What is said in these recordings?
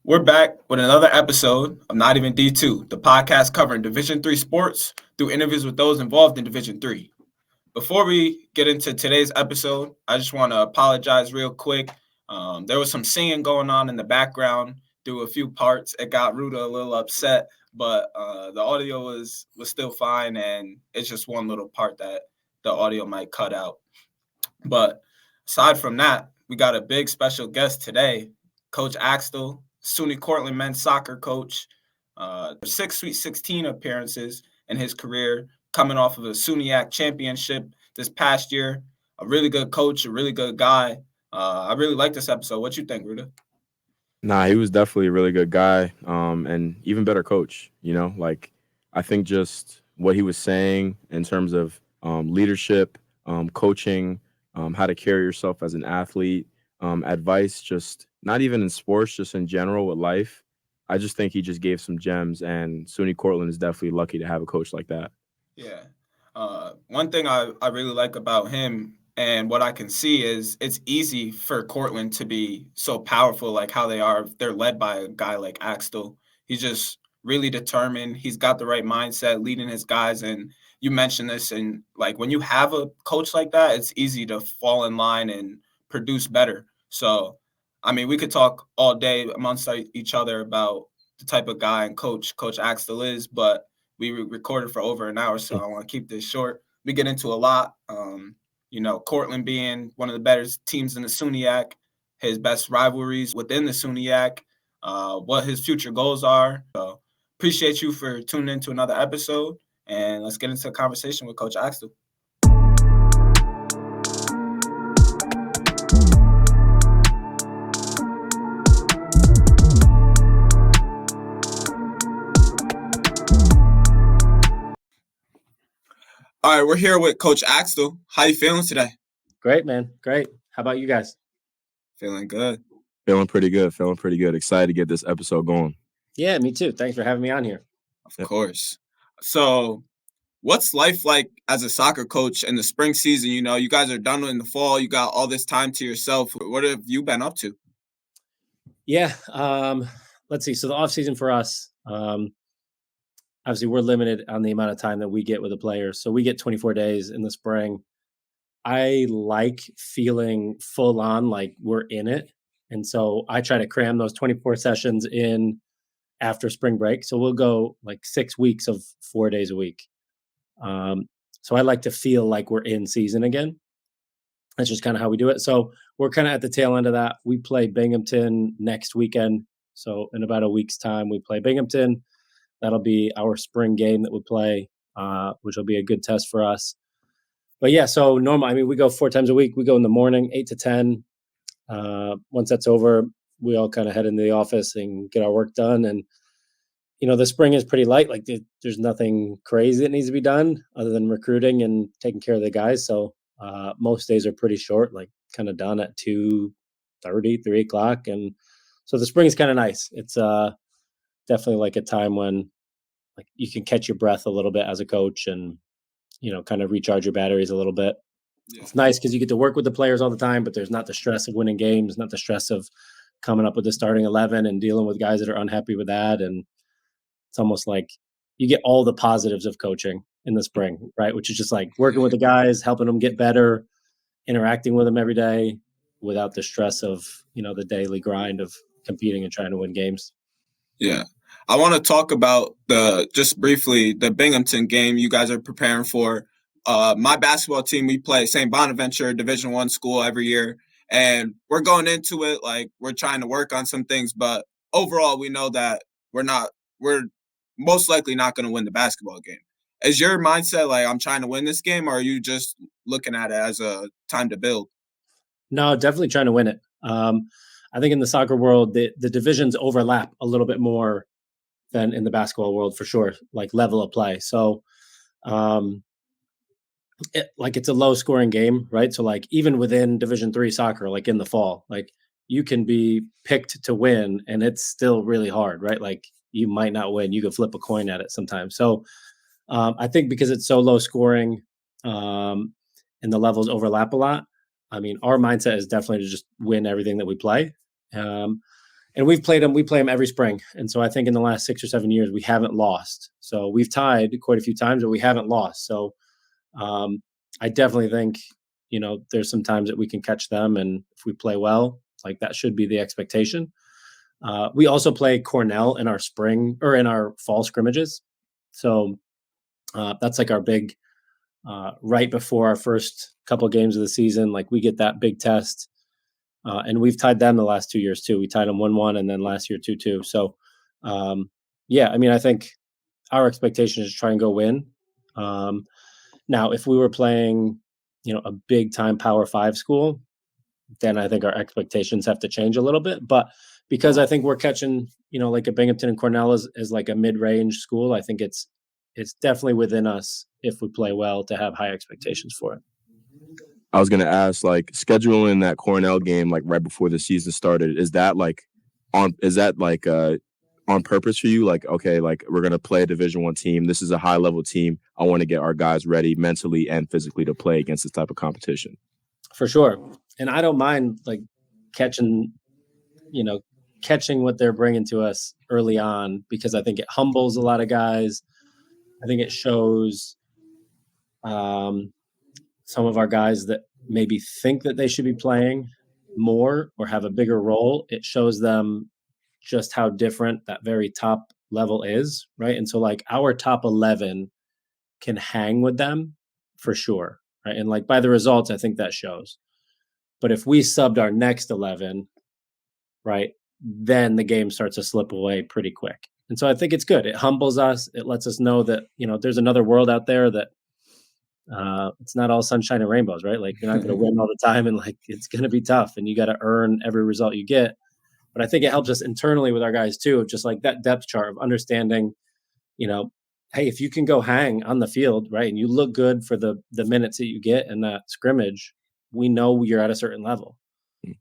We're back with another episode of Not Even D2, the podcast covering Division III sports through interviews with those involved in Division III. Before we get into today's episode, I just want to apologize real quick. There was some singing going on in the background through a few parts. It got Ruda a little upset, but the audio was still fine, and it's just one little part that the audio might cut out. But aside from that, we got a big special guest today, Coach Axtell, SUNY Cortland men's soccer coach. Six Sweet 16 appearances in his career, coming off of a SUNYAC championship this past year. A really good coach, a really good guy. I really like this episode. What you think, Ruda? Nah, he was definitely a really good guy, and even better coach. I think just what he was saying in terms of leadership, coaching, how to carry yourself as an athlete, advice, just not even in sports, just in general with life. I just think he just gave some gems, and SUNY Cortland is definitely lucky to have a coach like that. Yeah. One thing I really like about him and what I can see is it's easy for Cortland to be so powerful, like how they are. They're led by a guy like Axtell. He's just really determined. He's got the right mindset, leading his guys. And you mentioned this, and like when you have a coach like that, it's easy to fall in line and produce better. So, I mean, we could talk all day amongst each other about the type of guy and Coach Axtell is, but we recorded for over an hour, so I want to keep this short. We get into a lot. Cortland being one of the better teams in the SUNYAC, his best rivalries within the SUNYAC, what his future goals are. So appreciate you for tuning into another episode, and let's get into a conversation with Coach Axtell. All right, we're here with Coach Axtell. How you feeling today? Great, man. Great. How about you guys? Feeling good. Feeling pretty good. Excited to get this episode going. Yeah, me too. Thanks for having me on here. Of course. So, what's life like as a soccer coach in the spring season? You guys are done in the fall. You got all this time to yourself. What have you been up to? Yeah. Let's see. So the off season for us, obviously we're limited on the amount of time that we get with the players. So we get 24 days in the spring. I like feeling full on like we're in it. And so I try to cram those 24 sessions in after spring break. So we'll go like 6 weeks of 4 days a week. So I like to feel like we're in season again. That's just kind of how we do it. So we're kind of at the tail end of that. We play Binghamton next weekend. So in about a week's time, we play Binghamton. That'll be our spring game that we play, which will be a good test for us. But yeah, so normal. I mean, we go 4 times a week. We go in the morning, 8 to 10. Once that's over, we all kind of head into the office and get our work done. And the spring is pretty light. Like there's nothing crazy that needs to be done other than recruiting and taking care of the guys. So most days are pretty short, like kind of done at 2:30, 3 o'clock. And so the spring is kind of nice. It's definitely like a time when like you can catch your breath a little bit as a coach and, kind of recharge your batteries a little bit. Yeah. It's nice because you get to work with the players all the time, but there's not the stress of winning games, not the stress of coming up with the starting 11 and dealing with guys that are unhappy with that. And it's almost like you get all the positives of coaching in the spring, right? Which is just like working with the guys, helping them get better, interacting with them every day without the stress of, the daily grind of competing and trying to win games. Yeah. I want to talk about just briefly the Binghamton game you guys are preparing for. My basketball team, we play St. Bonaventure Division I school every year, and we're going into it like we're trying to work on some things, but overall we know that we're most likely not going to win the basketball game. Is your mindset like I'm trying to win this game, or are you just looking at it as a time to build? No, definitely trying to win it. I think in the soccer world, the divisions overlap a little bit more than in the basketball world for sure, like level of play. So it's a low scoring game, right? So like even within Division III soccer, like in the fall, like you can be picked to win and it's still really hard, right? Like you might not win. You can flip a coin at it sometimes. So I think because it's so low scoring and the levels overlap a lot, I mean, our mindset is definitely to just win everything that we play. And and we play them every spring. And so I think in the last 6 or 7 years, we haven't lost. So we've tied quite a few times, but we haven't lost. So I definitely think, there's some times that we can catch them. And if we play well, like that should be the expectation. We also play Cornell in our spring or in our fall scrimmages. So that's like our big, right before our first couple of games of the season, like we get that big test. And we've tied them the last 2 years too. We tied them 1-1 and then last year 2-2. So, I think our expectation is to try and go win. Now, if we were playing, a big time Power 5 school, then I think our expectations have to change a little bit. But because I think we're catching, like a Binghamton and Cornell is like a mid-range school, I think it's definitely within us if we play well to have high expectations for it. I was going to ask, like, scheduling that Cornell game, like, right before the season started, is that on purpose for you? Like, okay, like, we're going to play a Division I team. This is a high-level team. I want to get our guys ready mentally and physically to play against this type of competition. For sure. And I don't mind, like, catching what they're bringing to us early on, because I think it humbles a lot of guys. I think it shows some of our guys that maybe think that they should be playing more or have a bigger role. It shows them just how different that very top level is, right? And so, like, our top 11 can hang with them for sure, right? And, like, by the results, I think that shows. But if we subbed our next 11, right, then the game starts to slip away pretty quick. And so I think it's good. It humbles us. It lets us know that, there's another world out there, that it's not all sunshine and rainbows, right? Like, you're not going to win all the time, and, like, it's going to be tough, and you got to earn every result you get. But I think it helps us internally with our guys too, just like that depth chart of understanding, hey, if you can go hang on the field, right, and you look good for the minutes that you get in that scrimmage, we know you're at a certain level.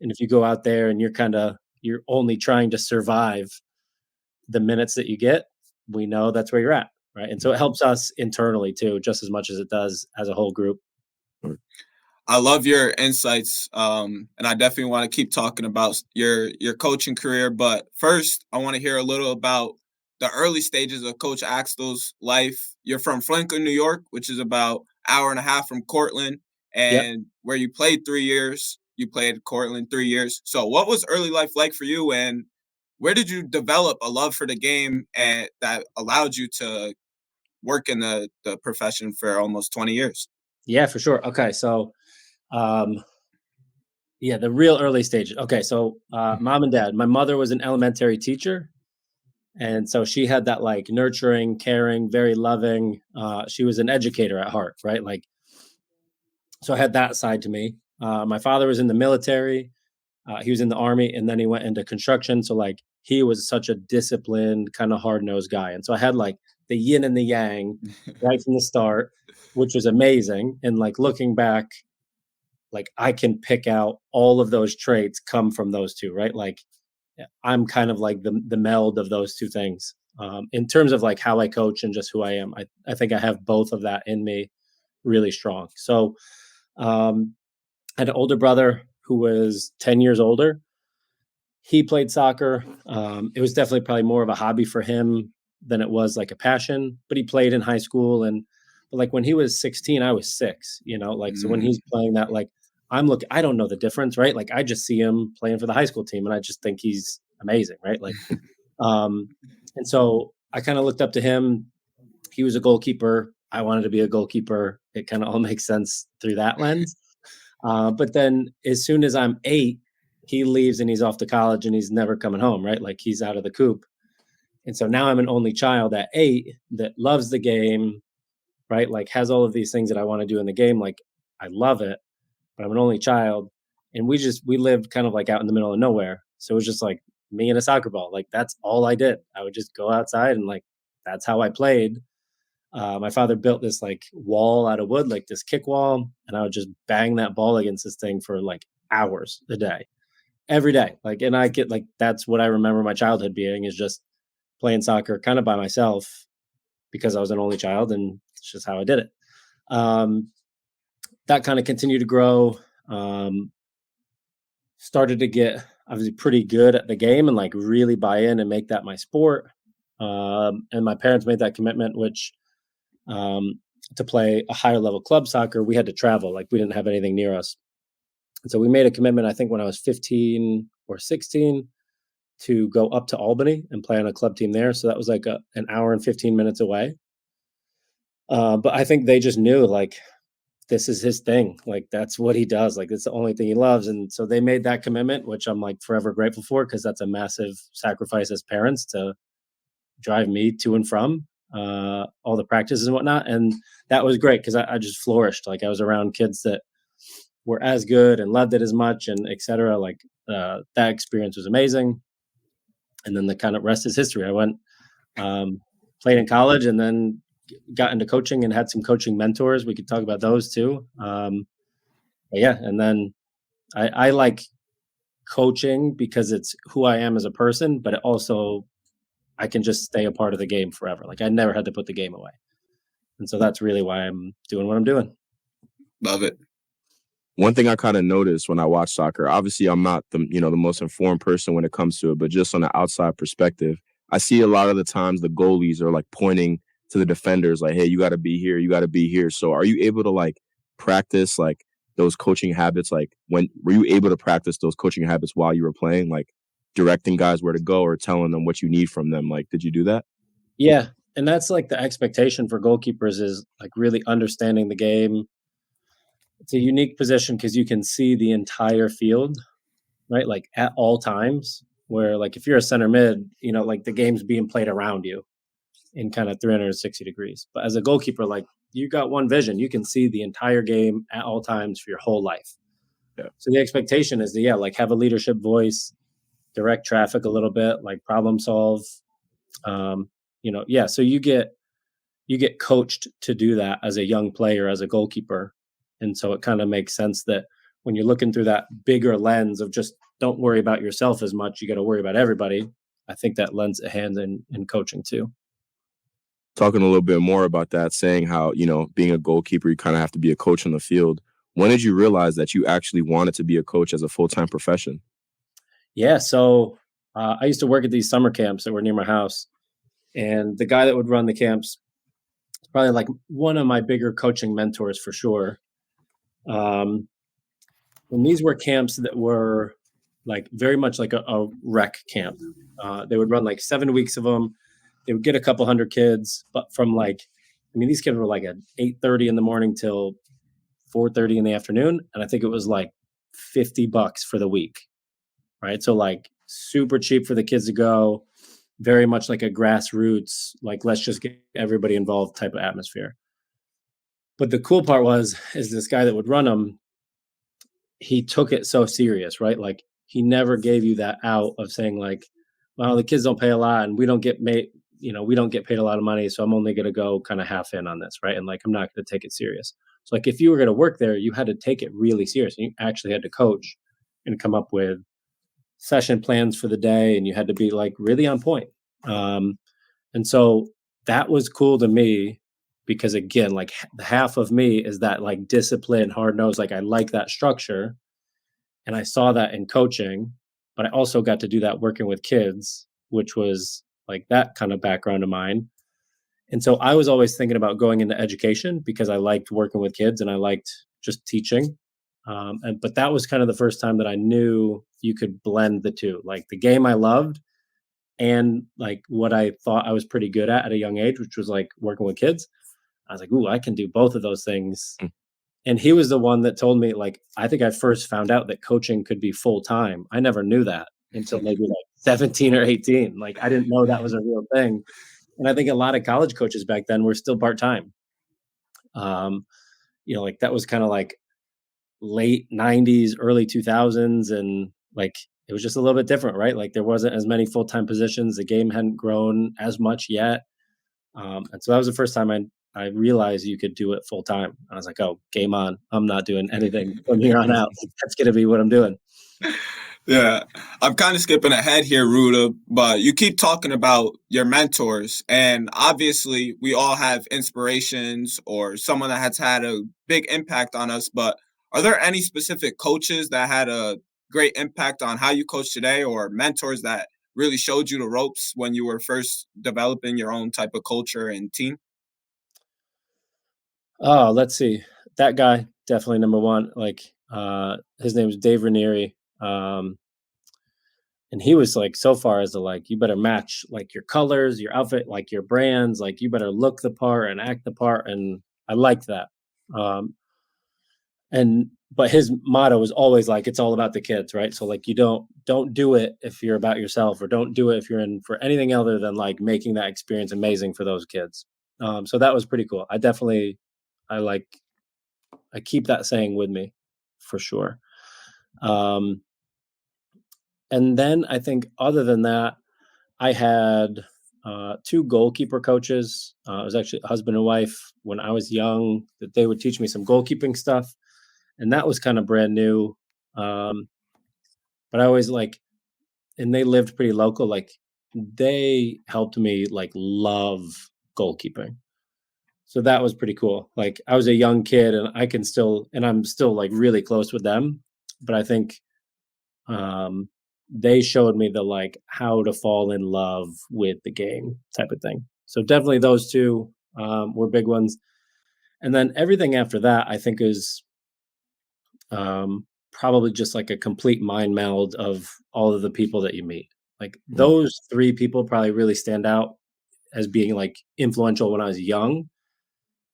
And if you go out there and you're only trying to survive the minutes that you get, we know that's where you're at, right? And so it helps us internally too, just as much as it does as a whole group. I love your insights, and I definitely want to keep talking about your coaching career. But first, I want to hear a little about the early stages of Coach Axtell's life. You're from Franklin, New York, which is about an hour and a half from Cortland, and where you played 3 years. You played Cortland 3 years. So what was early life like for you, and where did you develop a love for the game and that allowed you to work in the profession for almost 20 years? Yeah, for sure. Okay, so the real early stages. Okay, so mom and dad. My mother was an elementary teacher, and so she had that, like, nurturing, caring, very loving. She was an educator at heart, right? Like, so I had that side to me. My father was in the military. He was in the Army, and then he went into construction. So, like, he was such a disciplined, kind of hard-nosed guy. And so I had, like, the yin and the yang right from the start, which was amazing. And, like, looking back, like, I can pick out all of those traits come from those two, right? Like, I'm kind of like the meld of those two things. In terms of, like, how I coach and just who I am, I think I have both of that in me really strong. So I had an older brother who was 10 years older. He played soccer. It was definitely probably more of a hobby for him than it was like a passion, but he played in high school. But like when he was 16, I was 6, so when he's playing that, like, I don't know the difference, right? Like, I just see him playing for the high school team and I just think he's amazing, right? Like, and so I kind of looked up to him. He was a goalkeeper. I wanted to be a goalkeeper. It kind of all makes sense through that lens. But then as soon as I'm 8, he leaves and he's off to college and he's never coming home, right? Like, he's out of the coop. And so now I'm an only child at 8 that loves the game, right? Like, has all of these things that I want to do in the game. Like, I love it, but I'm an only child. And we lived kind of like out in the middle of nowhere. So it was just like me and a soccer ball. Like, that's all I did. I would just go outside and, like, that's how I played. My father built this, like, wall out of wood, like this kick wall, and I would just bang that ball against this thing for, like, hours a day, every day. Like, and I get, like, that's what I remember my childhood being, is just playing soccer kind of by myself because I was an only child, and it's just how I did it. That kind of continued to grow. Started to get obviously pretty good at the game and like really buy in and make that my sport. And my parents made that commitment, which um, to play a higher level club soccer, we had to travel. Like we didn't have anything near us. And so we made a commitment, I think when I was 15 or 16, to go up to Albany and play on a club team there. So that was like an hour and 15 minutes away. But I think they just knew like this is his thing. Like that's what he does. Like it's the only thing he loves. And so they made that commitment, which I'm like forever grateful for because that's a massive sacrifice as parents to drive me to and from all the practices and whatnot. And that was great because I just flourished. Like I was around kids that were as good and loved it as much and et cetera. Like that experience was amazing. And then the kind of rest is history. I went, played in college and then got into coaching and had some coaching mentors. We could talk about those too. But yeah. And then I like coaching because it's who I am as a person, but it also, I can just stay a part of the game forever. Like I never had to put the game away. And so that's really why I'm doing what I'm doing. Love it. One thing I kind of noticed when I watch soccer, obviously I'm not the most informed person when it comes to it, but just on the outside perspective, I see a lot of the times the goalies are like pointing to the defenders like, hey, you got to be here, you got to be here. So are you able to like practice like those coaching habits? Like when were you able to practice those coaching habits while you were playing, like directing guys where to go or telling them what you need from them? Like, did you do that? Yeah. And that's like the expectation for goalkeepers is like really understanding the game. It's a unique position because you can see the entire field, right? Like at all times, where like if you're a center mid, like the game's being played around you in kind of 360 degrees. But as a goalkeeper, like you got one vision, you can see the entire game at all times for your whole life. Yeah. So the expectation is to, like have a leadership voice, direct traffic a little bit, like problem solve. So you get coached to do that as a young player, as a goalkeeper. And so it kind of makes sense that when you're looking through that bigger lens of just don't worry about yourself as much, you got to worry about everybody. I think that lends a hand in coaching too. Talking a little bit more about that, saying how, being a goalkeeper, you kind of have to be a coach on the field. When did you realize that you actually wanted to be a coach as a full-time profession? Yeah. So I used to work at these summer camps that were near my house. And the guy that would run the camps, probably like one of my bigger coaching mentors for sure. And these were camps that were like very much like a rec camp. They would run like 7 weeks of them. They would get a couple hundred kids, but from these kids were like at 8:30 in the morning till 4:30 in the afternoon. And I think it was like $50 for the week, right? So like super cheap for the kids to go, very much like a grassroots, like let's just get everybody involved type of atmosphere. But the cool part is this guy that would run them, he took it so serious, right? Like he never gave you that out of saying like, well, the kids don't pay a lot and we don't get paid a lot of money. So I'm only going to go kind of half in on this. Right. And like, I'm not going to take it serious. So like, if you were going to work there, you had to take it really serious. And you actually had to coach and come up with session plans for the day. And you had to be like really on point. And so that was cool to me because again, like half of me is that like discipline, hard nose, like I like that structure. And I saw that in coaching, but I also got to do that working with kids, which was like that kind of background of mine. And so I was always thinking about going into education because I liked working with kids and I liked just teaching. But that was kind of the first time that I knew you could blend the two, like the game I loved and like what I thought I was pretty good at a young age, which was like working with kids. I was like, ooh, I can do both of those things. And he was the one that told me, like, I think I first found out that coaching could be full time. I never knew that until maybe like 17 or 18. Like, I didn't know that was a real thing. And I think a lot of college coaches back then were still part time. Like that was kind of like late 90s, early 2000s. And like, it was just a little bit different, right? Like, there wasn't as many full time positions. The game hadn't grown as much yet. And so that was the first time I realized you could do it full time. I was like, oh, game on. I'm not doing anything from here on out. That's going to be what I'm doing. Yeah, I'm kind of skipping ahead here, Ruda, but you keep talking about your mentors, and obviously we all have inspirations or someone that has had a big impact on us, but are there any specific coaches that had a great impact on how you coach today, or mentors that really showed you the ropes when you were first developing your own type of culture and team? Oh, let's see. That guy, definitely number one. Like, his name was Dave Ranieri. And he was like, so far as the like, you better match like your colors, your outfit, like your brands, like you better look the part and act the part. And I liked that. Um, and but his motto was always like, it's all about the kids, right? So like, you don't do it if you're about yourself, or don't do it if you're in for anything other than like making that experience amazing for those kids. So that was pretty cool. I like I keep that saying with me for sure. Um, and then I think other than that, I had two goalkeeper coaches. It was actually husband and wife when I was young, that they would teach me some goalkeeping stuff, and that was kind of brand new. Um, but I always like, and they lived pretty local. Like they helped me like love goalkeeping. So that was pretty cool. Like I was a young kid, and I'm still like really close with them. But I think um, they showed me the like how to fall in love with the game type of thing. So definitely those two were big ones. And then everything after that, I think is probably just like a complete mind meld of all of the people that you meet. Like Mm, those three people probably really stand out as being like influential when I was young.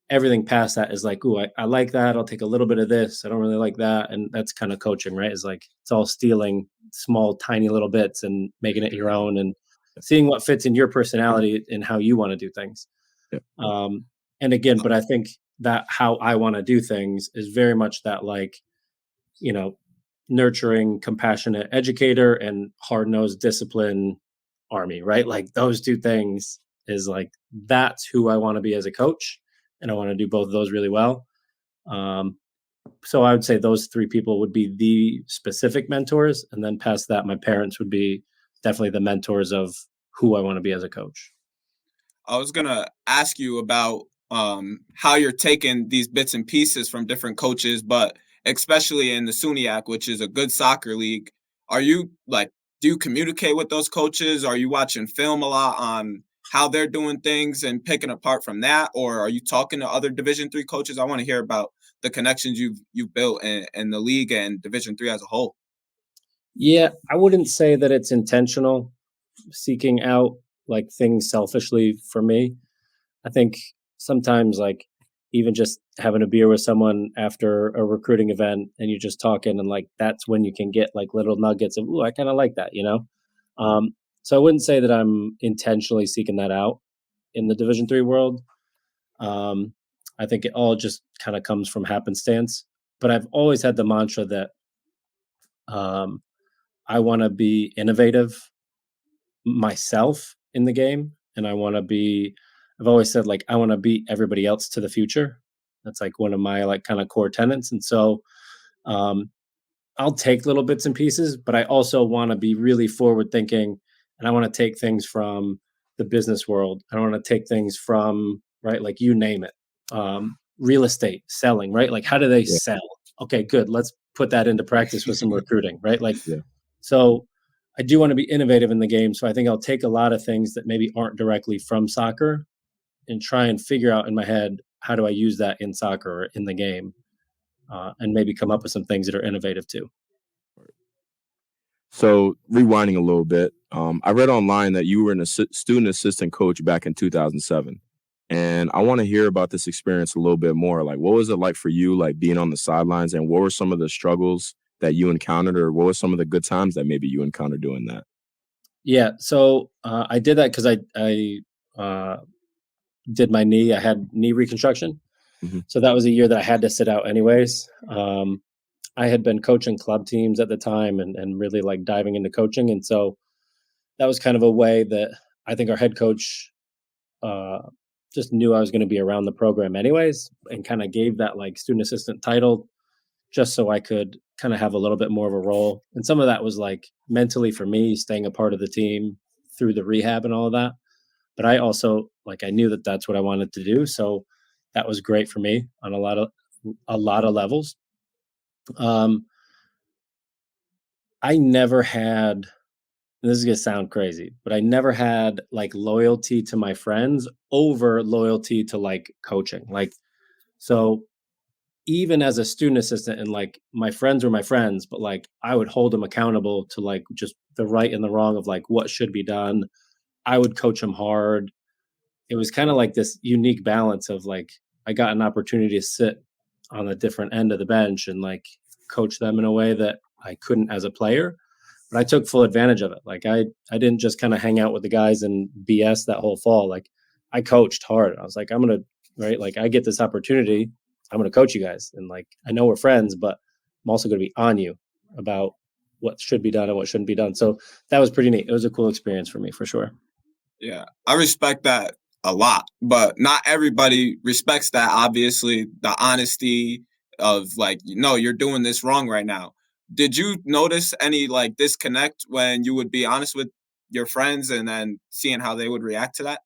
Everything past that is like, ooh, I like that. I'll take a little bit of this. I don't really like that. And that's kind of coaching, right? Is like it's all stealing small, tiny little bits and making it your own, and seeing what fits in your personality and how you want to do things. yeah, Um, and again, but I think that how I want to do things is very much that like, you know, nurturing, compassionate educator and hard nosed discipline army, right? Like those two things is like that's who I want to be as a coach, and I want to do both of those really well. Um, so I would say those three people would be the specific mentors, and then past that, my parents would be definitely the mentors of who I want to be as a coach. I was gonna ask you about how you're taking these bits and pieces from different coaches, but especially in the SUNYAC, which is a good soccer league. Are you like, do you communicate with those coaches? Are you watching film a lot on how they're doing things and picking apart from that, or are you talking to other Division 3 coaches? I want to hear about the connections you've built in the league and Division 3 as a whole. Yeah, I wouldn't say that it's intentional seeking out like things selfishly for me. I think sometimes like even just having a beer with someone after a recruiting event and you're just talking, and like that's when you can get like little nuggets of, ooh, I kind of like that, you know? Um, so I wouldn't say that I'm intentionally seeking that out in the Division 3 world. Um, I think it all just kind of comes from happenstance. But I've always had the mantra that um, I want to be innovative myself in the game, and I want to be. I've always said like I want to beat everybody else to the future. That's like one of my like kind of core tenets, and so um, I'll take little bits and pieces, but I also want to be really forward thinking, and I want to take things from the business world. I want to take things from right, like you name it, real estate, selling, right? Like how do they yeah, sell? Okay, good. Let's put that into practice with some recruiting, right? Like yeah. so. I do want to be innovative in the game, so I think I'll take a lot of things that maybe aren't directly from soccer and try and figure out in my head how do I use that in soccer or in the game, and maybe come up with some things that are innovative too. So rewinding a little bit, I read online that you were an student assistant coach back in 2007, and I want to hear about this experience a little bit more. Like, what was it like for you, like being on the sidelines, and what were some of the struggles that you encountered, or what were some of the good times that maybe you encountered doing that? Yeah, so I did that because I uh, did my knee. I had knee reconstruction, Hmm. so that was a year that I had to sit out anyways. I had been coaching club teams at the time, and really like diving into coaching, and so that was kind of a way that I think our head coach uh, just knew I was going to be around the program anyways, and kind of gave that like student assistant title just so I could kind of have a little bit more of a role. And some of that was like mentally for me, staying a part of the team through the rehab and all of that. But I also like I knew that that's what I wanted to do, so that was great for me on a lot of levels. Um, I never had, and this is gonna sound crazy, but I never had like loyalty to my friends over loyalty to like coaching. Like, so even as a student assistant and like my friends were my friends, but like I would hold them accountable to like just the right and the wrong of like what should be done. I would coach them hard. It was kind of like this unique balance of like I got an opportunity to sit on a different end of the bench and like coach them in a way that I couldn't as a player, but I took full advantage of it. Like I didn't just kind of hang out with the guys and BS that whole fall. Like I coached hard. I was like, I'm gonna right. Like I get this opportunity, I'm gonna coach you guys, and like I know we're friends, but I'm also gonna be on you about what should be done and what shouldn't be done. So that was pretty neat. It was a cool experience for me for sure. Yeah, I respect that a lot, but not everybody respects that. Obviously, the honesty of like, no, you're doing this wrong right now. Did you notice any like disconnect when you would be honest with your friends and then seeing how they would react to that?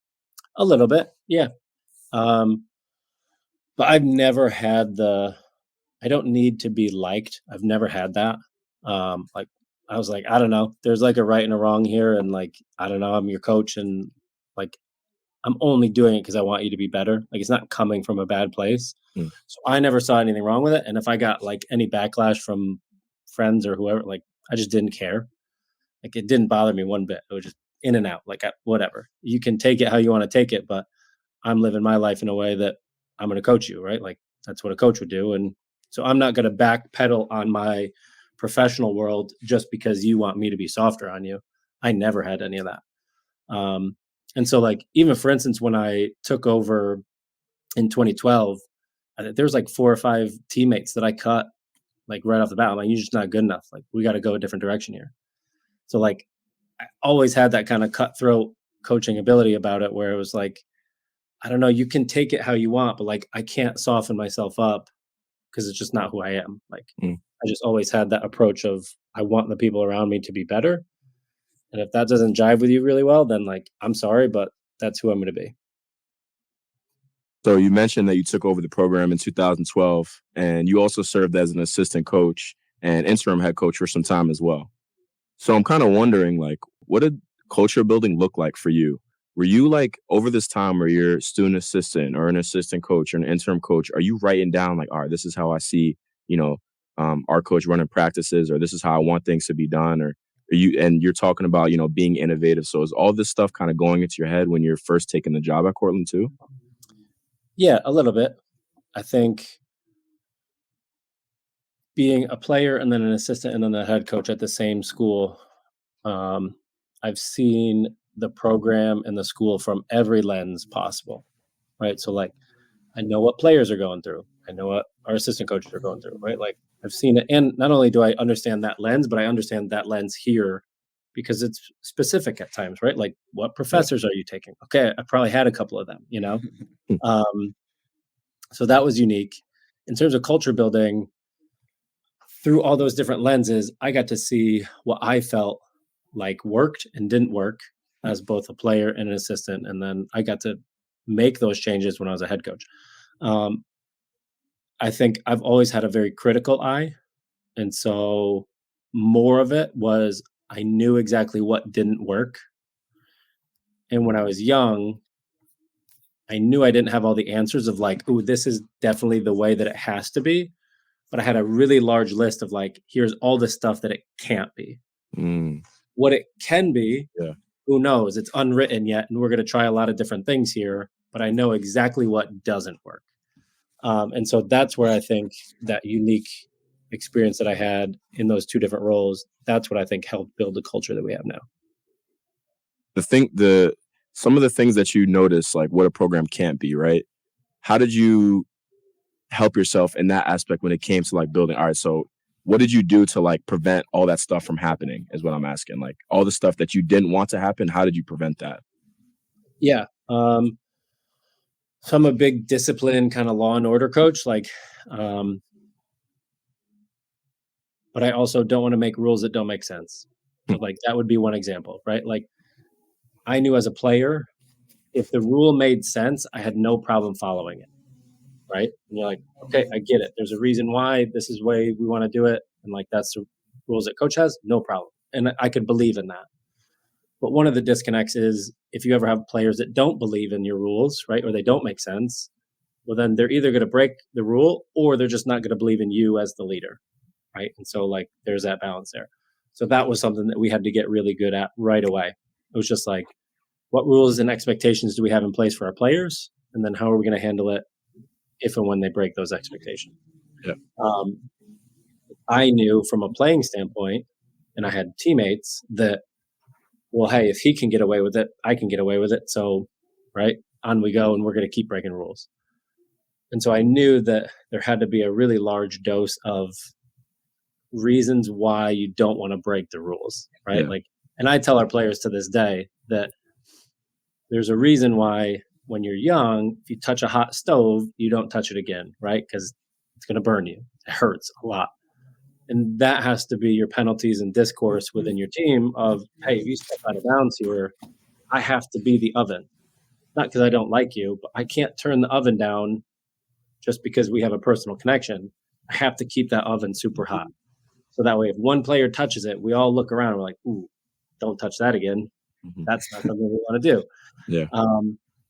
A little bit, yeah. Um, but I've never had the I don't need to be liked. I've never had that. Like I was like, I don't know. There's like a right and a wrong here, and like I don't know. I'm your coach, and like I'm only doing it because I want you to be better. Like it's not coming from a bad place. Mm. So I never saw anything wrong with it. And if I got like any backlash from friends or whoever, like I just didn't care. Like it didn't bother me one bit. It was just in and out. Like whatever. You can take it how you want to take it, but I'm living my life in a way that I'm going to coach you, right? Like that's what a coach would do. And so I'm not going to backpedal on my professional world just because you want me to be softer on you. I never had any of that. And so, like, even for instance, when I took over in 2012, there was like 4 or 5 teammates that I cut like right off the bat. I'm like, you're just not good enough. Like, we got to go a different direction here. So, like, I always had that kind of cutthroat coaching ability about it where it was like, I don't know, you can take it how you want, but like, I can't soften myself up because it's just not who I am. Like, Mm. I just always had that approach of I want the people around me to be better. And if that doesn't jive with you really well, then like, I'm sorry, but that's who I'm going to be. So you mentioned that you took over the program in 2012, and you also served as an assistant coach and interim head coach for some time as well. So I'm kind of wondering, like, what did culture building look like for you? Were you like over this time where you're student assistant or an assistant coach or an interim coach, are you writing down like, all right, this is how I see, you know, our coach running practices, or this is how I want things to be done, or are you, and you're talking about, you know, being innovative. So is all this stuff kind of going into your head when you're first taking the job at Cortland too? Yeah, a little bit. I think being a player and then an assistant and then the head coach at the same school, um, I've seen the program and the school from every lens possible, right? So, like, I know what players are going through. I know what our assistant coaches are going through, right? Like, I've seen it. And not only do I understand that lens, but I understand that lens here because it's specific at times, right? Like, what Yeah. professors are you taking? Okay, I probably had a couple of them, you know? Um, so that was unique. In terms of culture building, through all those different lenses, I got to see what I felt like worked and didn't work as both a player and an assistant. And then I got to make those changes when I was a head coach. Um, I think I've always had a very critical eye. And so more of it was I knew exactly what didn't work. And when I was young, I knew I didn't have all the answers of like, oh, this is definitely the way that it has to be. But I had a really large list of like, here's all the stuff that it can't be. Mm, What it can be, yeah. who knows? It's unwritten yet, and we're going to try a lot of different things here. But I know exactly what doesn't work, and so that's where I think that unique experience that I had in those 2 different roles. That's what I think helped build the culture that we have now. The some of the things that you notice, like what a program can't be, right? How did you help yourself in that aspect when it came to like building? All right, so what did you do to like prevent all that stuff from happening? Is what I'm asking. Like all the stuff that you didn't want to happen, how did you prevent that? Yeah. So I'm a big discipline kind of law and order coach, like, um, but I also don't want to make rules that don't make sense. So Hmm. like that would be one example, right? Like I knew as a player, if the rule made sense, I had no problem following it. Right. And you're like, okay, I get it. There's a reason why this is the way we want to do it. And like, that's rules that coach has, no problem. And I could believe in that. But one of the disconnects is if you ever have players that don't believe in your rules, right, or they don't make sense, well, then they're either going to break the rule or they're just not going to believe in you as the leader, right? And so, like, there's that balance there. So that was something that we had to get really good at right away. It was just like, what rules and expectations do we have in place for our players? And then how are we going to handle it if and when they break those expectations? Yeah. I knew from a playing standpoint, and I had teammates that, well, hey, if he can get away with it, I can get away with it. So, right, on we go, and we're going to keep breaking rules. And so I knew that there had to be a really large dose of reasons why you don't want to break the rules, right? Yeah. Like, and I tell our players to this day that there's a reason why when you're young, if you touch a hot stove, you don't touch it again, right? Because it's going to burn you. It hurts a lot. And that has to be your penalties and discourse within your team of, hey, if you step out of bounds here, I have to be the oven. Not because I don't like you, but I can't turn the oven down just because we have a personal connection. I have to keep that oven super hot. So that way, if one player touches it, we all look around and we're like, ooh, don't touch that again. That's not something we want to do. Yeah.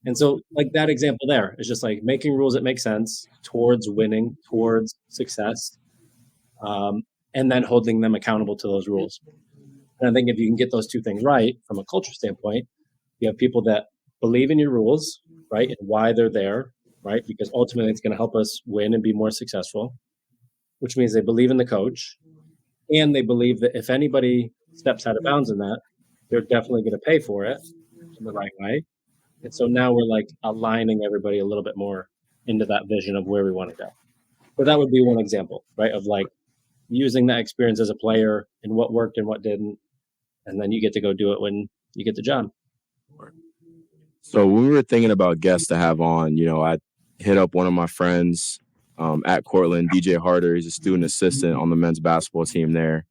And so, like, that example there is just like making rules that make sense towards winning, towards success, and then holding them accountable to those rules. And I think if you can get those two things right from a culture standpoint, you have people that believe in your rules, right, and why they're there, right, because ultimately it's going to help us win and be more successful, which means they believe in the coach, and they believe that if anybody steps out of bounds in that, they're definitely going to pay for it in the right way. And so now we're like aligning everybody a little bit more into that vision of where we want to go. But that would be one example, right, of like using that experience as a player and what worked and what didn't. And then you get to go do it when you get the job. So when we were thinking about guests to have on, you know, I hit up one of my friends at Cortland, DJ Harder. He's a student assistant on the men's basketball team there.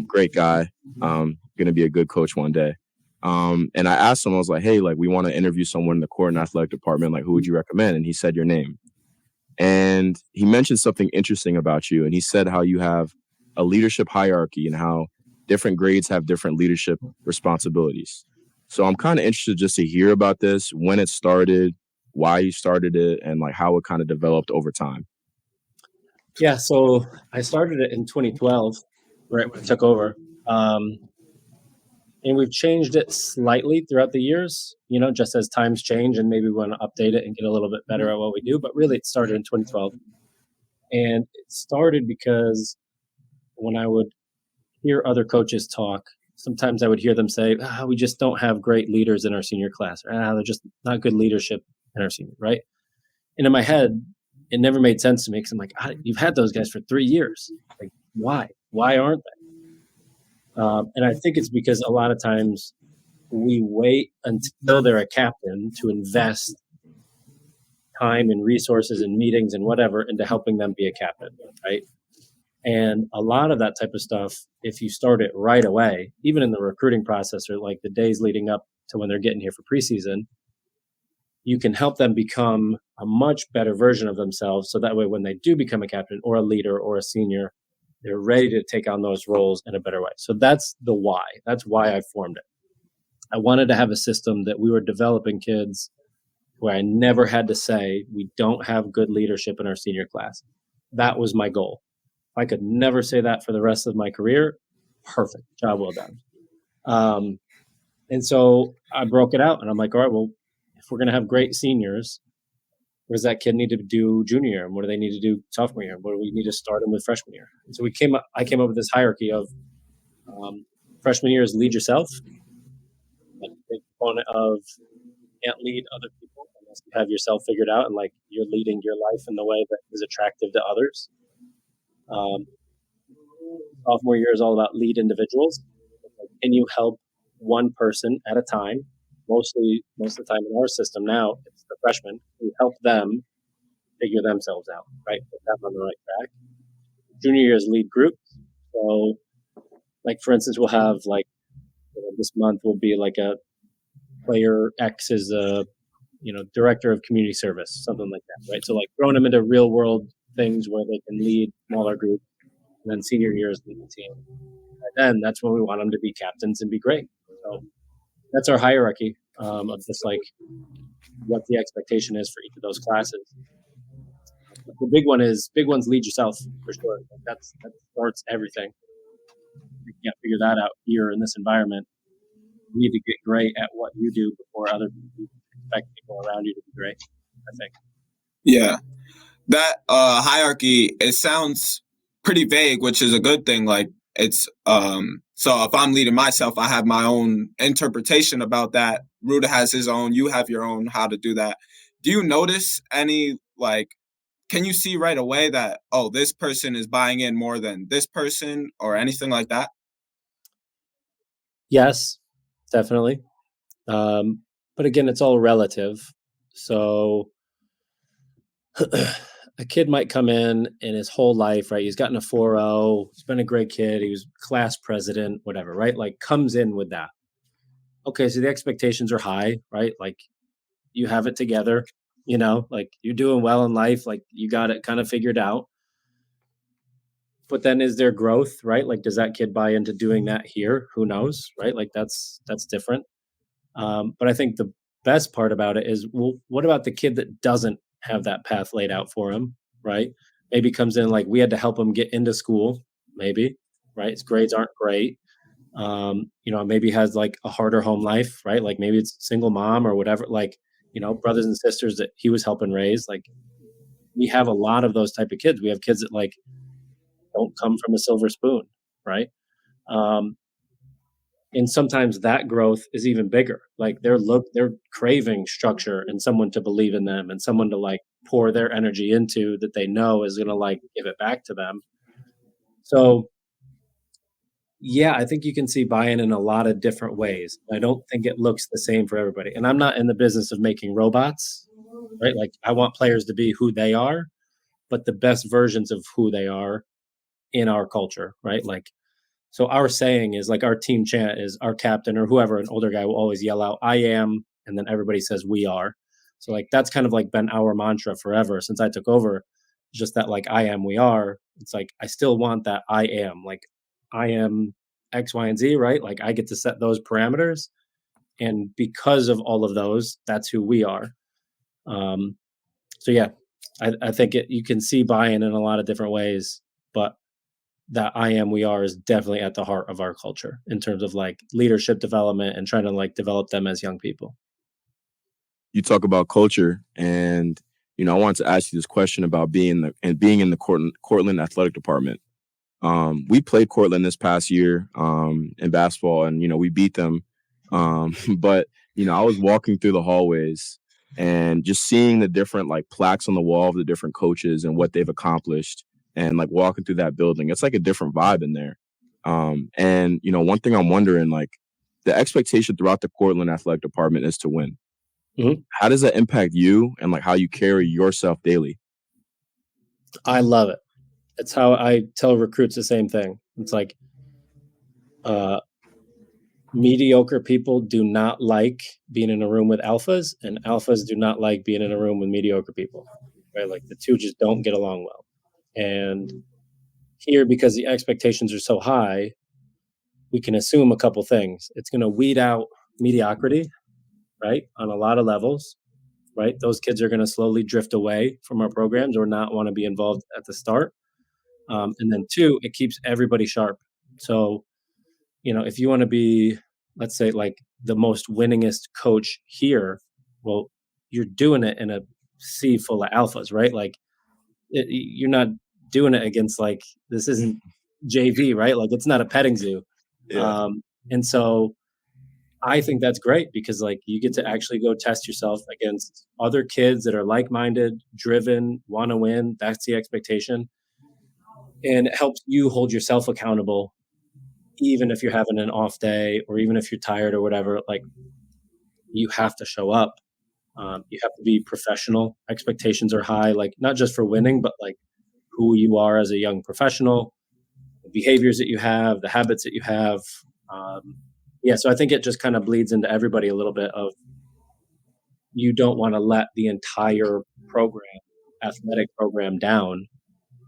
Great guy. Going to be a good coach one day. And I asked him, I was like, hey, like, we want to interview someone in the Cortland athletic department. Like, who would you recommend? And he said your name. And he mentioned something interesting about you. And he said how you have a leadership hierarchy and how different grades have different leadership responsibilities. So I'm kind of interested just to hear about this, when it started, why you started it, and like how it kind of developed over time. Yeah, so I started it in 2012, right when I took over. And we've changed it slightly throughout the years, you know, just as times change and maybe we want to update it and get a little bit better at what we do. But really, it started in 2012. And it started because when I would hear other coaches talk, sometimes I would hear them say, we just don't have great leaders in our senior class. Or, they're just not good leadership in our senior, right? And in my head, it never made sense to me because I'm like, you've had those guys for 3 years. Like, why? Why aren't they? And I think it's because a lot of times we wait until they're a captain to invest time and resources and meetings and whatever into helping them be a captain, right? And a lot of that type of stuff, if you start it right away, even in the recruiting process or like the days leading up to when they're getting here for preseason, you can help them become a much better version of themselves. So that way, when they do become a captain or a leader or a senior, they're ready to take on those roles in a better way. So that's the why. That's why I formed it. I wanted to have a system that we were developing kids where I never had to say, we don't have good leadership in our senior class. That was my goal. If I could never say that for the rest of my career, perfect. Job well done. And so I broke it out and I'm like, all right, well, if we're going to have great seniors, what does that kid need to do junior year? And what do they need to do sophomore year? What do we need to start them with freshman year? And so I came up with this hierarchy of freshman year is lead yourself. Like, a big component of can't lead other people unless you have yourself figured out and like you're leading your life in the way that is attractive to others. Sophomore year is all about lead individuals. Can you help one person at a time? Most of the time in our system now, it's the freshmen who help them figure themselves out, right? Put them on the right track. Junior year is lead groups. So, like, for instance, we'll have like, this month will be like a player X is a, director of community service, something like that, right? So like throwing them into real world things where they can lead smaller groups, and then senior year is lead the team. And then that's when we want them to be captains and be great. So that's our hierarchy of just like what the expectation is for each of those classes. The big one's lead yourself for sure. That starts everything. You can't figure that out here in this environment. You need to get great at what you do before other people expect people around you to be great, I think. Yeah. That hierarchy, it sounds pretty vague, which is a good thing. Like it's so if I'm leading myself, I have my own interpretation about that. Ruda has his own, you have your own how to do that. Do you notice any like can you see right away that, oh, this person is buying in more than this person or anything like that? Yes, definitely. But again, it's all relative. So a kid might come in his whole life, right? He's gotten a 4.0, he's been a great kid, he was class president, whatever, right? Like comes in with that. Okay, so the expectations are high, right? Like you have it together, like you're doing well in life, like you got it kind of figured out. But then is there growth, right? Like does that kid buy into doing that here? Who knows, right? Like that's different. But I think the best part about it is, well, what about the kid that doesn't have that path laid out for him, right? Maybe comes in like we had to help him get into school, maybe, right? His grades aren't great. Maybe has like a harder home life, right? Like maybe it's single mom or whatever, like, brothers and sisters that he was helping raise. Like we have a lot of those type of kids. We have kids that like don't come from a silver spoon, right? Um, and sometimes that growth is even bigger. Like they're craving structure and someone to believe in them and someone to like pour their energy into that they know is going to like give it back to them. So yeah, I think you can see buy-in in a lot of different ways. I don't think it looks the same for everybody. And I'm not in the business of making robots, right? Like I want players to be who they are, but the best versions of who they are in our culture, right? Like, so our saying is like our team chant is our captain or whoever, an older guy will always yell out, I am, and then everybody says we are. So like that's kind of like been our mantra forever since I took over. Just that like I am, we are. It's like I still want that I am. Like I am X, Y, and Z, right? Like I get to set those parameters. And because of all of those, that's who we are. So yeah, I think you can see buy-in in a lot of different ways, but that I am, we are is definitely at the heart of our culture in terms of like leadership development and trying to like develop them as young people. You talk about culture, and I wanted to ask you this question about being in the Cortland athletic department. We played Cortland this past year in basketball, and we beat them. But I was walking through the hallways and just seeing the different like plaques on the wall of the different coaches and what they've accomplished, and like walking through that building, it's like a different vibe in there. And one thing I'm wondering, like the expectation throughout the Cortland athletic department is to win. Mm-hmm. How does that impact you and like how you carry yourself daily? I love it. It's how I tell recruits the same thing. It's like mediocre people do not like being in a room with alphas, and alphas do not like being in a room with mediocre people. Right? Like the two just don't get along well. And here, because the expectations are so high, we can assume a couple things. It's going to weed out mediocrity, right, on a lot of levels. Right? Those kids are going to slowly drift away from our programs or not want to be involved at the start. And then two, it keeps everybody sharp. So, if you want to be, let's say, like the most winningest coach here, well, you're doing it in a sea full of alphas, right? Like you're not doing it against like, this isn't JV, right? Like it's not a petting zoo. Yeah. And so I think that's great because like you get to actually go test yourself against other kids that are like-minded, driven, want to win. That's the expectation. And it helps you hold yourself accountable, even if you're having an off day or even if you're tired or whatever. Like you have to show up. You have to be professional. Expectations are high, like not just for winning, but like who you are as a young professional, the behaviors that you have, the habits that you have. So I think it just kind of bleeds into everybody a little bit of you don't want to let the entire program, athletic program down,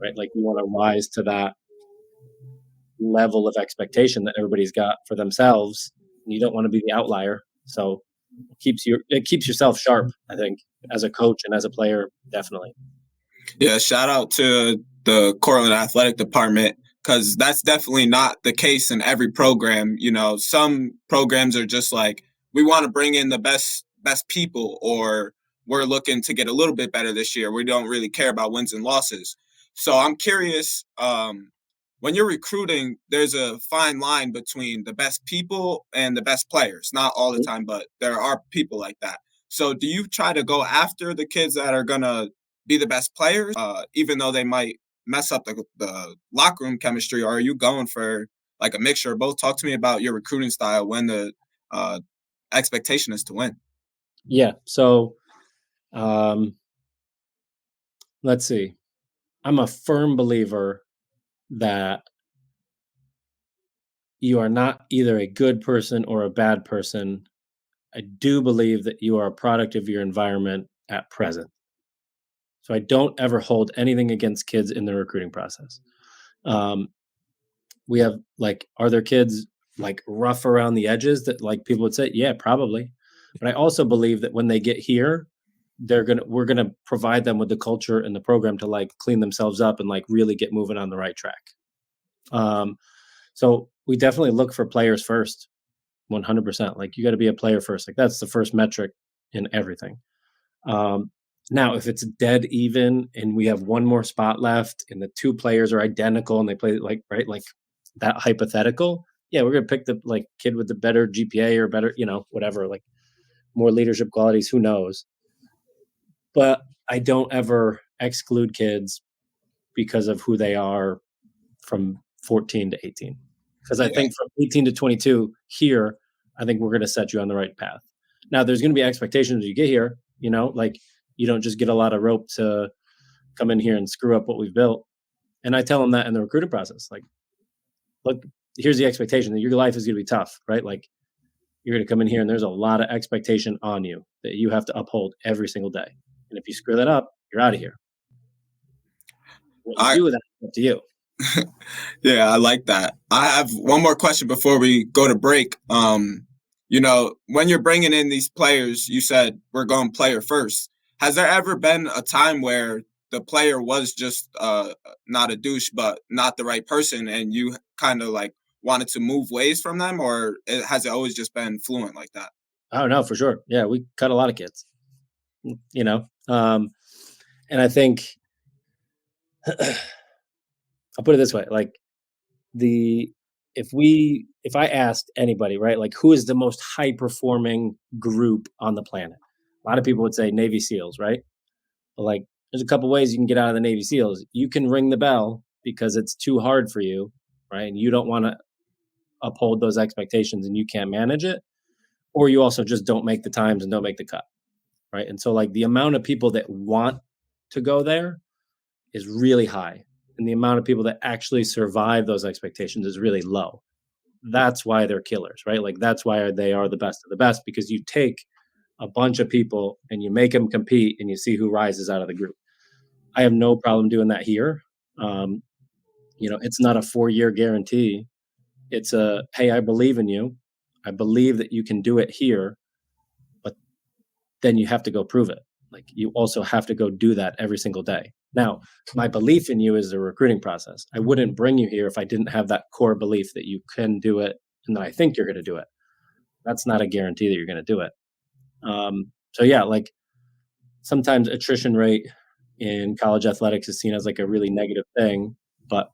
right? Like you want to rise to that level of expectation that everybody's got for themselves, and you don't want to be the outlier. So it keeps yourself sharp, I think, as a coach and as a player, definitely. Yeah, shout out to the Cortland athletic department, because that's definitely not the case in every program. You know, some programs are just like, we want to bring in the best people, or we're looking to get a little bit better this year. We don't really care about wins and losses. So I'm curious, when you're recruiting, there's a fine line between the best people and the best players. Not all the time, but there are people like that. So do you try to go after the kids that are going to be the best players, even though they might mess up the locker room chemistry, or are you going for like a mixture of both? Talk to me about your recruiting style when the expectation is to win. Yeah. So let's see. I'm a firm believer that you are not either a good person or a bad person. I do believe that you are a product of your environment at present. So I don't ever hold anything against kids in the recruiting process. We have like, are there kids like rough around the edges that like people would say, yeah, probably. But I also believe that when they get here, we're gonna provide them with the culture and the program to like clean themselves up and like really get moving on the right track. So we definitely look for players first, 100%. Like you got to be a player first. Like that's the first metric in everything. Now, if it's dead even and we have one more spot left and the two players are identical and they play like that hypothetical, yeah, we're gonna pick the like kid with the better GPA or better, whatever, like more leadership qualities. Who knows? But I don't ever exclude kids because of who they are from 14 to 18. Because I think from 18 to 22 here, I think we're going to set you on the right path. Now, there's going to be expectations as you get here, like you don't just get a lot of rope to come in here and screw up what we've built. And I tell them that in the recruiting process. Like, look, here's the expectation that your life is going to be tough, right? Like, you're going to come in here and there's a lot of expectation on you that you have to uphold every single day. And if you screw that up, you're out of here. What you do with that is up to you. Yeah, I like that. I have one more question before we go to break. When you're bringing in these players, you said we're going player first. Has there ever been a time where the player was just not a douche, but not the right person, and you kind of like wanted to move ways from them, or has it always just been fluent like that? Oh, no, for sure. Yeah, we cut a lot of kids, and I think I'll put it this way, like if I asked anybody, right, like who is the most high performing group on the planet? A lot of people would say Navy SEALs, right? But like there's a couple ways you can get out of the Navy SEALs. You can ring the bell because it's too hard for you, right? And you don't want to uphold those expectations and you can't manage it. Or you also just don't make the times and don't make the cut, right? And so like the amount of people that want to go there is really high. And the amount of people that actually survive those expectations is really low. That's why they're killers, right? Like that's why they are the best of the best, because you take a bunch of people and you make them compete and you see who rises out of the group. I have no problem doing that here. It's not a 4-year guarantee. It's a, hey, I believe in you. I believe that you can do it here, but then you have to go prove it. Like you also have to go do that every single day. Now, my belief in you is the recruiting process. I wouldn't bring you here if I didn't have that core belief that you can do it and that I think you're going to do it. That's not a guarantee that you're going to do it. So yeah, like sometimes attrition rate in college athletics is seen as like a really negative thing, but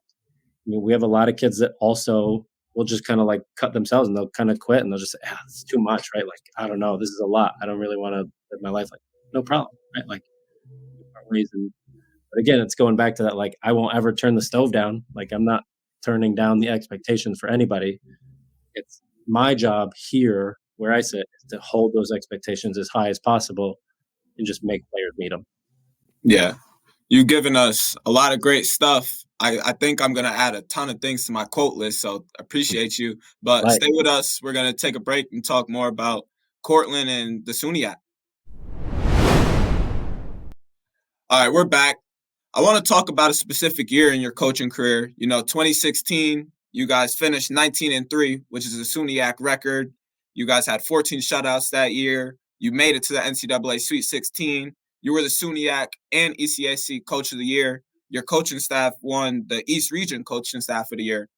we have a lot of kids that also will just kind of like cut themselves and they'll kind of quit and they'll just say, it's too much, right? Like, I don't know, this is a lot. I don't really want to live my life. Like, no problem, right? Like, reason. But again, it's going back to that, like, I won't ever turn the stove down. Like, I'm not turning down the expectations for anybody. It's my job here where I sit is to hold those expectations as high as possible and just make players meet them. Yeah. You've given us a lot of great stuff. I think I'm going to add a ton of things to my quote list, so appreciate you. But Right. Stay with us. We're going to take a break and talk more about Cortland and the SUNYAC. All right, we're back. I want to talk about a specific year in your coaching career. 2016, You guys finished 19-3, which is a SUNYAC record. You guys had 14 shutouts that year. You made it to the NCAA Sweet 16. You were the SUNYAC and ECAC Coach of the Year. Your coaching staff won the East Region Coaching Staff of the Year.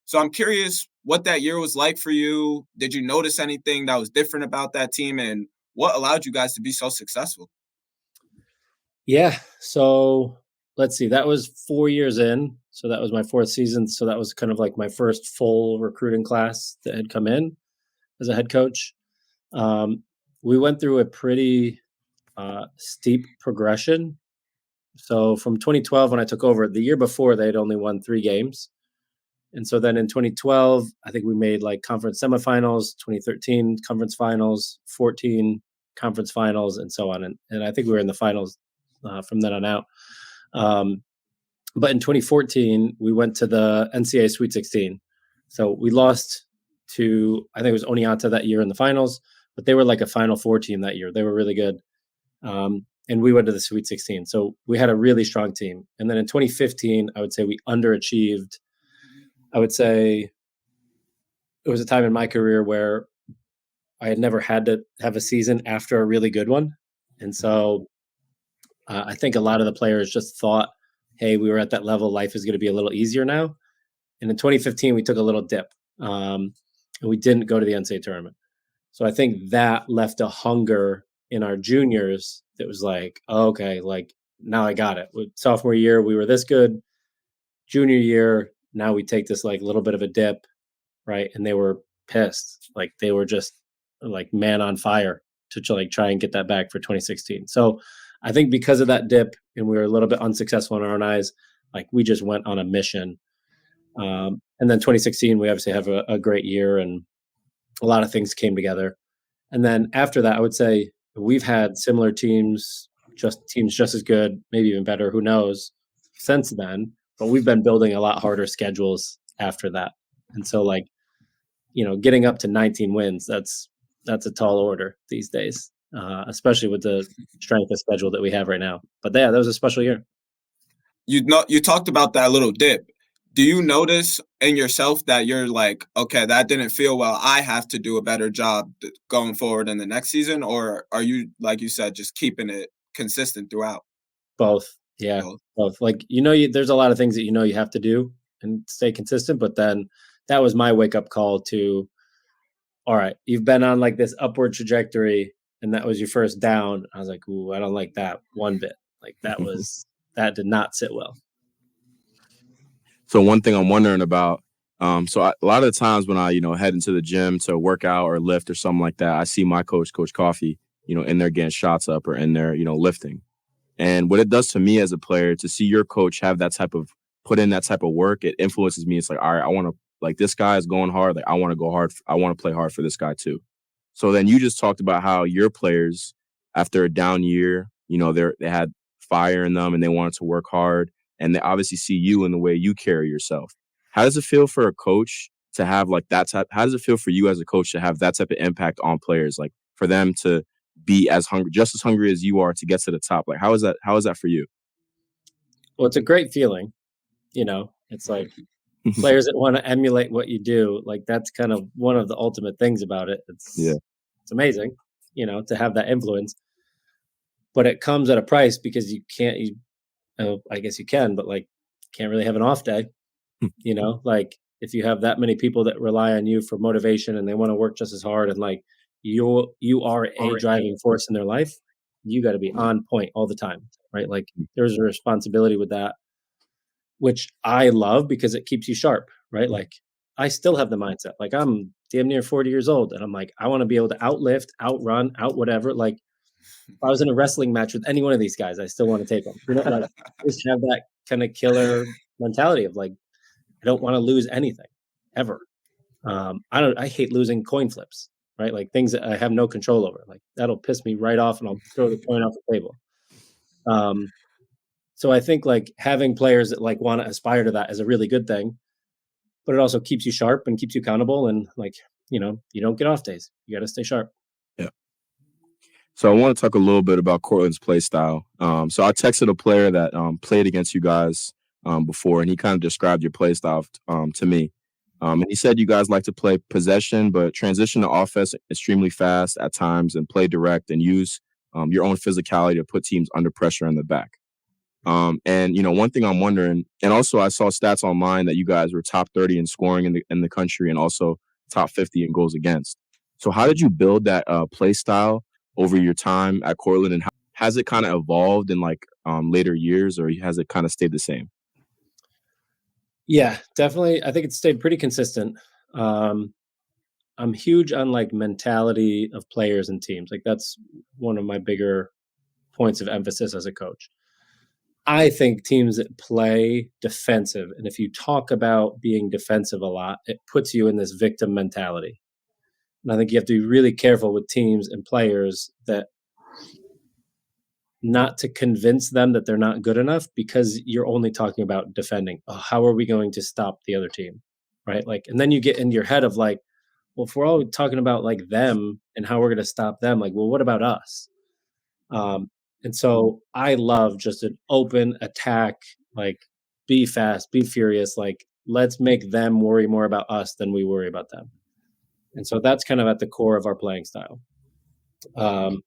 So I'm curious what that year was like for you. Did you notice anything that was different about that team, and what allowed you guys to be so successful? Yeah. So let's see. That was 4 years in. So that was my fourth season. So that was kind of like my first full recruiting class that had come in as a head coach. We went through a pretty steep progression. So from 2012, when I took over, the year before, they had only won 3 games. And so then in 2012, I think we made like conference semifinals, 2013 conference finals, 14 conference finals, and so on. And I think we were in the finals from then on out. But in 2014, we went to the NCAA Sweet 16. So we lost to, I think it was Oneonta that year in the finals, but they were like a Final Four team that year. They were really good. And we went to the Sweet 16. So we had a really strong team. And then in 2015, I would say we underachieved. I would say it was a time in my career where I had never had to have a season after a really good one. And so I think a lot of the players just thought, hey, we were at that level. Life is going to be a little easier now. And in 2015, we took a little dip and we didn't go to the NCAA tournament. So I think that left a hunger in our juniors that was like, oh, okay, like now I got it. With sophomore year, we were this good. Junior year, now we take this like little bit of a dip, right? And they were pissed. Like they were just like man on fire to like try and get that back for 2016. So I think because of that dip and we were a little bit unsuccessful in our own eyes, like we just went on a mission. And then 2016, we obviously have a great year and a lot of things came together. And then after that, I would say we've had similar teams just as good, maybe even better, who knows, since then. But we've been building a lot harder schedules after that. And so like, getting up to 19 wins, that's a tall order these days, especially with the strength of schedule that we have right now. But yeah, that was a special year. You talked about that little dip. Do you notice in yourself that you're like, okay, that didn't feel well, I have to do a better job going forward in the next season? Or are you, like you said, just keeping it consistent throughout? Both. Yeah, both. Like, there's a lot of things that you have to do and stay consistent. But then that was my wake up call to, all right, you've been on like this upward trajectory and that was your first down. I was like, ooh, I don't like that one bit. Like that did not sit well. So one thing I'm wondering about, a lot of the times when I, head into the gym to work out or lift or something like that, I see my coach, Coach Coffee, in there getting shots up or in there, lifting. And what it does to me as a player to see your coach have put in that type of work, it influences me. It's like, all right, I want to, like, this guy is going hard. Like, I want to go hard. I want to play hard for this guy too. So then you just talked about how your players, after a down year, they had fire in them and they wanted to work hard. And they obviously see you in the way you carry yourself. How does it feel for a coach to have like that type? How does it feel for you as a coach to have that type of impact on players? Like for them to be just as hungry as you are to get to the top. Like how is that for you? Well, it's a great feeling. It's like players that want to emulate what you do. Like that's kind of one of the ultimate things about it. It's amazing, to have that influence. But it comes at a price because you can't. I guess you can, but like can't really have an off day. Like if you have that many people that rely on you for motivation and they want to work just as hard and like you are a driving force in their life, you got to be on point all the time, right? Like there's a responsibility with that, which I love because it keeps you sharp, right? Like I still have the mindset, like I'm damn near 40 years old and I'm like, I want to be able to outlift, outrun, out whatever. Like if I was in a wrestling match with any one of these guys, I still want to take them. Like just have that kind of killer mentality of like, I don't want to lose anything ever. I hate losing coin flips, right? Like things that I have no control over. Like that'll piss me right off and I'll throw the coin off the table. So I think like having players that like want to aspire to that is a really good thing, but it also keeps you sharp and keeps you accountable. And like, you don't get off days. You got to stay sharp. Yeah. So I want to talk a little bit about Cortland's play style. So I texted a player that played against you guys before, and he kind of described your play style to me. And he said you guys like to play possession, but transition to offense extremely fast at times and play direct and use your own physicality to put teams under pressure in the back. And one thing I'm wondering, and also I saw stats online that you guys were top 30 in scoring in the country and also top 50 in goals against. So how did you build that play style over your time at Cortland, and how has it kind of evolved in like later years, or has it kind of stayed the same? Yeah, definitely. I think it's stayed pretty consistent. Um, I'm huge on like mentality of players and teams. Like that's one of my bigger points of emphasis as a coach. I think teams that play defensive, and if you talk about being defensive a lot, it puts you in this victim mentality. And I think you have to be really careful with teams and players that not to convince them that they're not good enough because you're only talking about defending. Oh, how are we going to stop the other team? Right. Like, and then you get in your head of like, well, if we're all talking about like them and how we're going to stop them, like, well, what about us? Um, and so I love just an open attack, like be fast, be furious, like let's make them worry more about us than we worry about them. And so that's kind of at the core of our playing style. Um,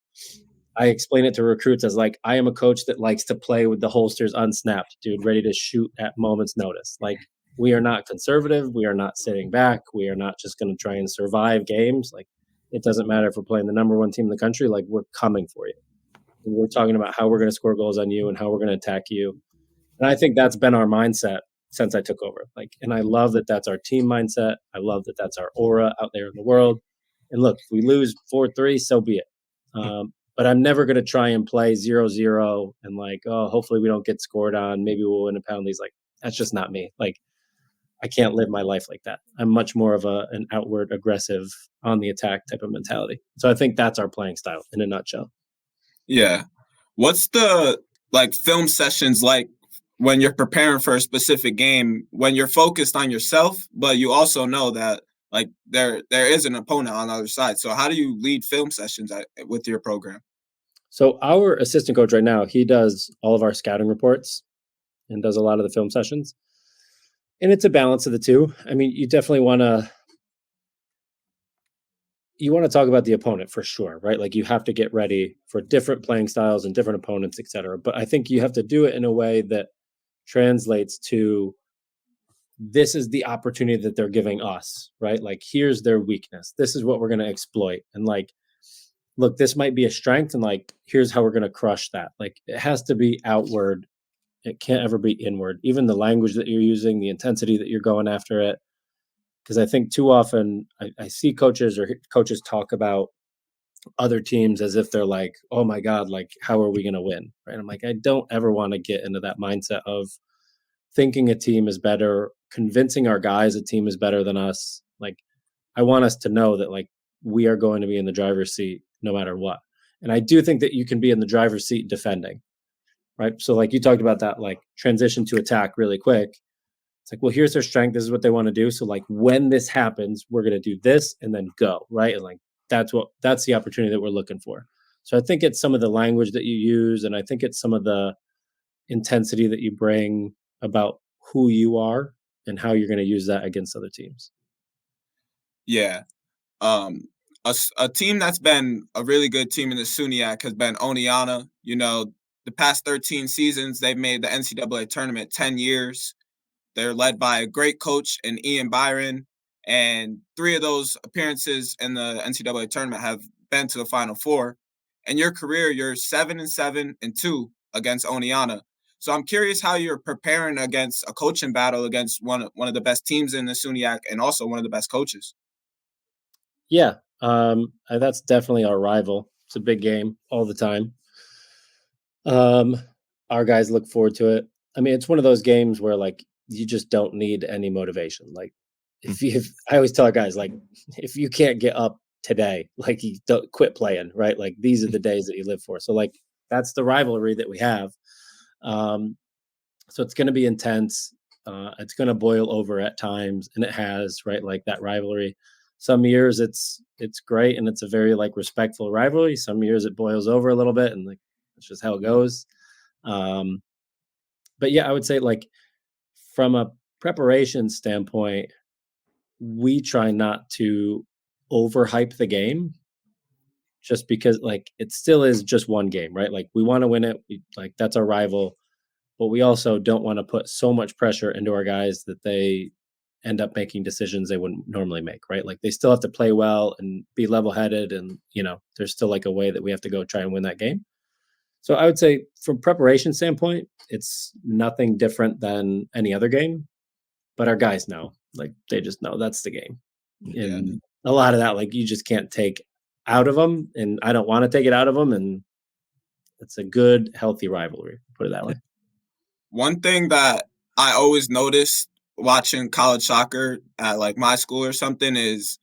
I explain it to recruits as like I am a coach that likes to play with the holsters unsnapped, dude, ready to shoot at moment's notice. Like we are not conservative, we are not sitting back, we are not just going to try and survive games. Like it doesn't matter if we're playing the number one team in the country, like we're coming for you. And we're talking about how we're going to score goals on you and how we're going to attack you. And I think that's been our mindset since I took over. Like, and I love that that's our team mindset. I love that that's our aura out there in the world. And look, if we lose 4-3, so be it. But I'm never going to try and play 0-0 and like, oh, hopefully we don't get scored on. Maybe we'll win a penalties. Like, that's just not me. Like, I can't live my life like that. I'm much more of an outward, aggressive, on the attack type of mentality. So I think that's our playing style in a nutshell. Yeah. What's the like film sessions like when you're preparing for a specific game, when you're focused on yourself, but you also know that like there is an opponent on the other side. So how do you lead film sessions with your program? So our assistant coach right now, he does all of our scouting reports and does a lot of the film sessions. And it's a balance of the two. I mean, you definitely want to talk about the opponent for sure, right? Like you have to get ready for different playing styles and different opponents, et cetera. But I think you have to do it in a way that translates to this is the opportunity that they're giving us, right? Like here's their weakness. This is what we're going to exploit. And like, look, this might be a strength and like here's how we're going to crush that. Like it has to be outward. It can't ever be inward. Even the language that you're using, the intensity that you're going after it. Because I think too often I see coaches or coaches talk about other teams as if they're like, oh my God, like how are we going to win? Right. I'm like, I don't ever want to get into that mindset of thinking a team is better, convincing our guys a team is better than us. Like I want us to know that like we are going to be in the driver's seat no matter what. And I do think that you can be in the driver's seat defending. Right. So like you talked about that like transition to attack really quick. It's like, well, here's their strength. This is what they want to do. So like when this happens, we're going to do this and then go. Right. And like that's the opportunity that we're looking for. So I think it's some of the language that you use, and I think it's some of the intensity that you bring about who you are and how you're going to use that against other teams. Yeah. Um, a team that's been a really good team in the SUNYAC has been Oneonta. You know, the past 13 seasons, they've made the NCAA tournament 10 years. They're led by a great coach in Ian Byron, and 3 of those appearances in the NCAA tournament have been to the Final Four. In your career, you're 7-7-2 against Oneonta. So I'm curious how you're preparing against a coaching battle against one of the best teams in the SUNYAC and also one of the best coaches. Yeah, that's definitely our rival. It's a big game all the time. Um, our guys look forward to it. I mean, it's one of those games where like you just don't need any motivation. Like if I always tell our guys like if you can't get up today, like you don't quit playing, right? Like these are the days that you live for. So like that's the rivalry that we have. Um, so it's going to be intense. It's going to boil over at times, and it has, right? Like that rivalry. Some years it's great and it's a very like respectful rivalry. Some years it boils over a little bit, and like that's just how it goes. Um, but yeah, I would say like from a preparation standpoint, we try not to overhype the game just because like it still is just one game, right? Like we want to win it. Like that's our rival, but we also don't want to put so much pressure into our guys that they end up making decisions they wouldn't normally make, right? Like they still have to play well and be level-headed, and there's still like a way that we have to go try and win that game. So I would say from preparation standpoint, it's nothing different than any other game, but our guys know, like they just know that's the game. And a lot of that, like you just can't take out of them, and I don't want to take it out of them. And it's a good, healthy rivalry, put it that way. One thing that I always noticed watching college soccer at like my school or something is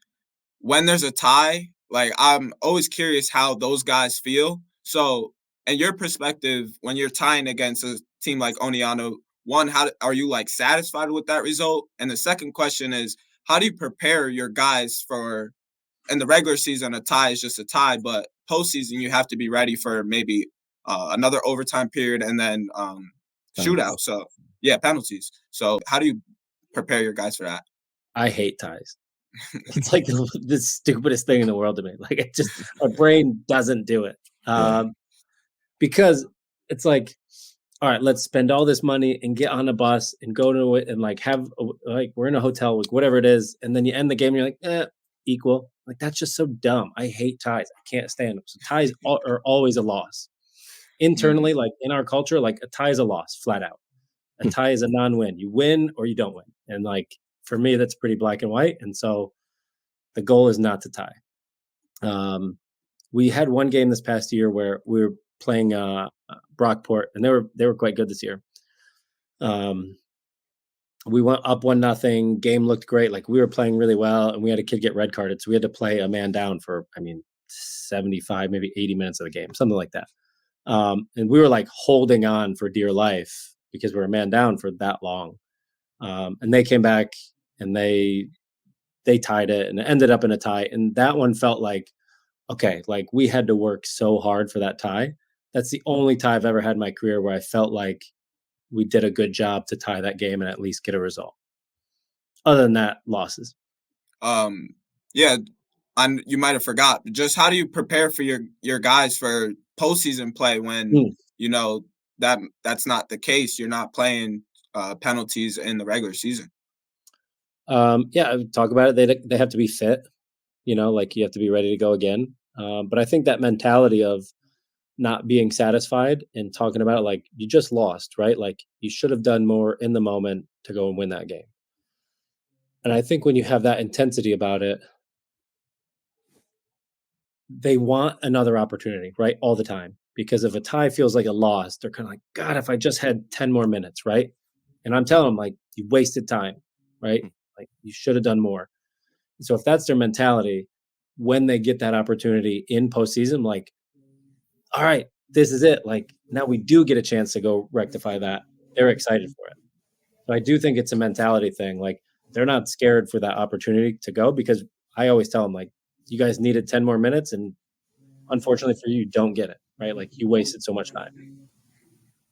when there's a tie, like I'm always curious how those guys feel. So, in your perspective, when you're tying against a team like Oneonta, one, how are you like satisfied with that result? And the second question is, how do you prepare your guys for in the regular season? A tie is just a tie, but postseason you have to be ready for maybe another overtime period and then shootout. So yeah, penalties. So how do you prepare your guys for that? I hate ties. It's like the stupidest thing in the world to me. Like it just my brain doesn't do it. Because it's like, all right, let's spend all this money and get on a bus and go to it and like have like we're in a hotel, like whatever it is, and then you end the game and you're like, equal. Like that's just so dumb. I hate ties. I can't stand them. So ties are always a loss. Internally, like in our culture, like a tie is a loss, flat out. A tie is a non-win. You win or you don't win. And like for me, that's pretty black and white. And so the goal is not to tie. We had one game this past year where we were playing Brockport, and they were quite good this year. We went up 1-0. Game looked great. Like we were playing really well, and we had a kid get red carded, so we had to play a man down for 75, maybe 80 minutes of the game, something like that. And we were like holding on for dear life because we were a man down for that long. And they came back and they tied it, and it ended up in a tie. And that one felt like, okay, like we had to work so hard for that tie. That's the only tie I've ever had in my career where I felt like we did a good job to tie that game and at least get a result. Other than that, losses. Yeah, and you might have forgot. Just how do you prepare for your guys for postseason play when that's not the case? You're not playing penalties in the regular season. Yeah, talk about it. They have to be fit. Like you have to be ready to go again. But I think that mentality of not being satisfied and talking about it like you just lost, right? Like you should have done more in the moment to go and win that game. And I think when you have that intensity about it, they want another opportunity, right? All the time. Because if a tie feels like a loss, they're kind of like, God, if I just had 10 more minutes, right? And I'm telling them, like, you wasted time, right? Like you should have done more. So if that's their mentality, when they get that opportunity in postseason, like, all right, this is it. Like now we do get a chance to go rectify that. They're excited for it. So I do think it's a mentality thing. Like they're not scared for that opportunity to go because I always tell them like, you guys needed 10 more minutes and unfortunately for you don't get it, right? Like you wasted so much time.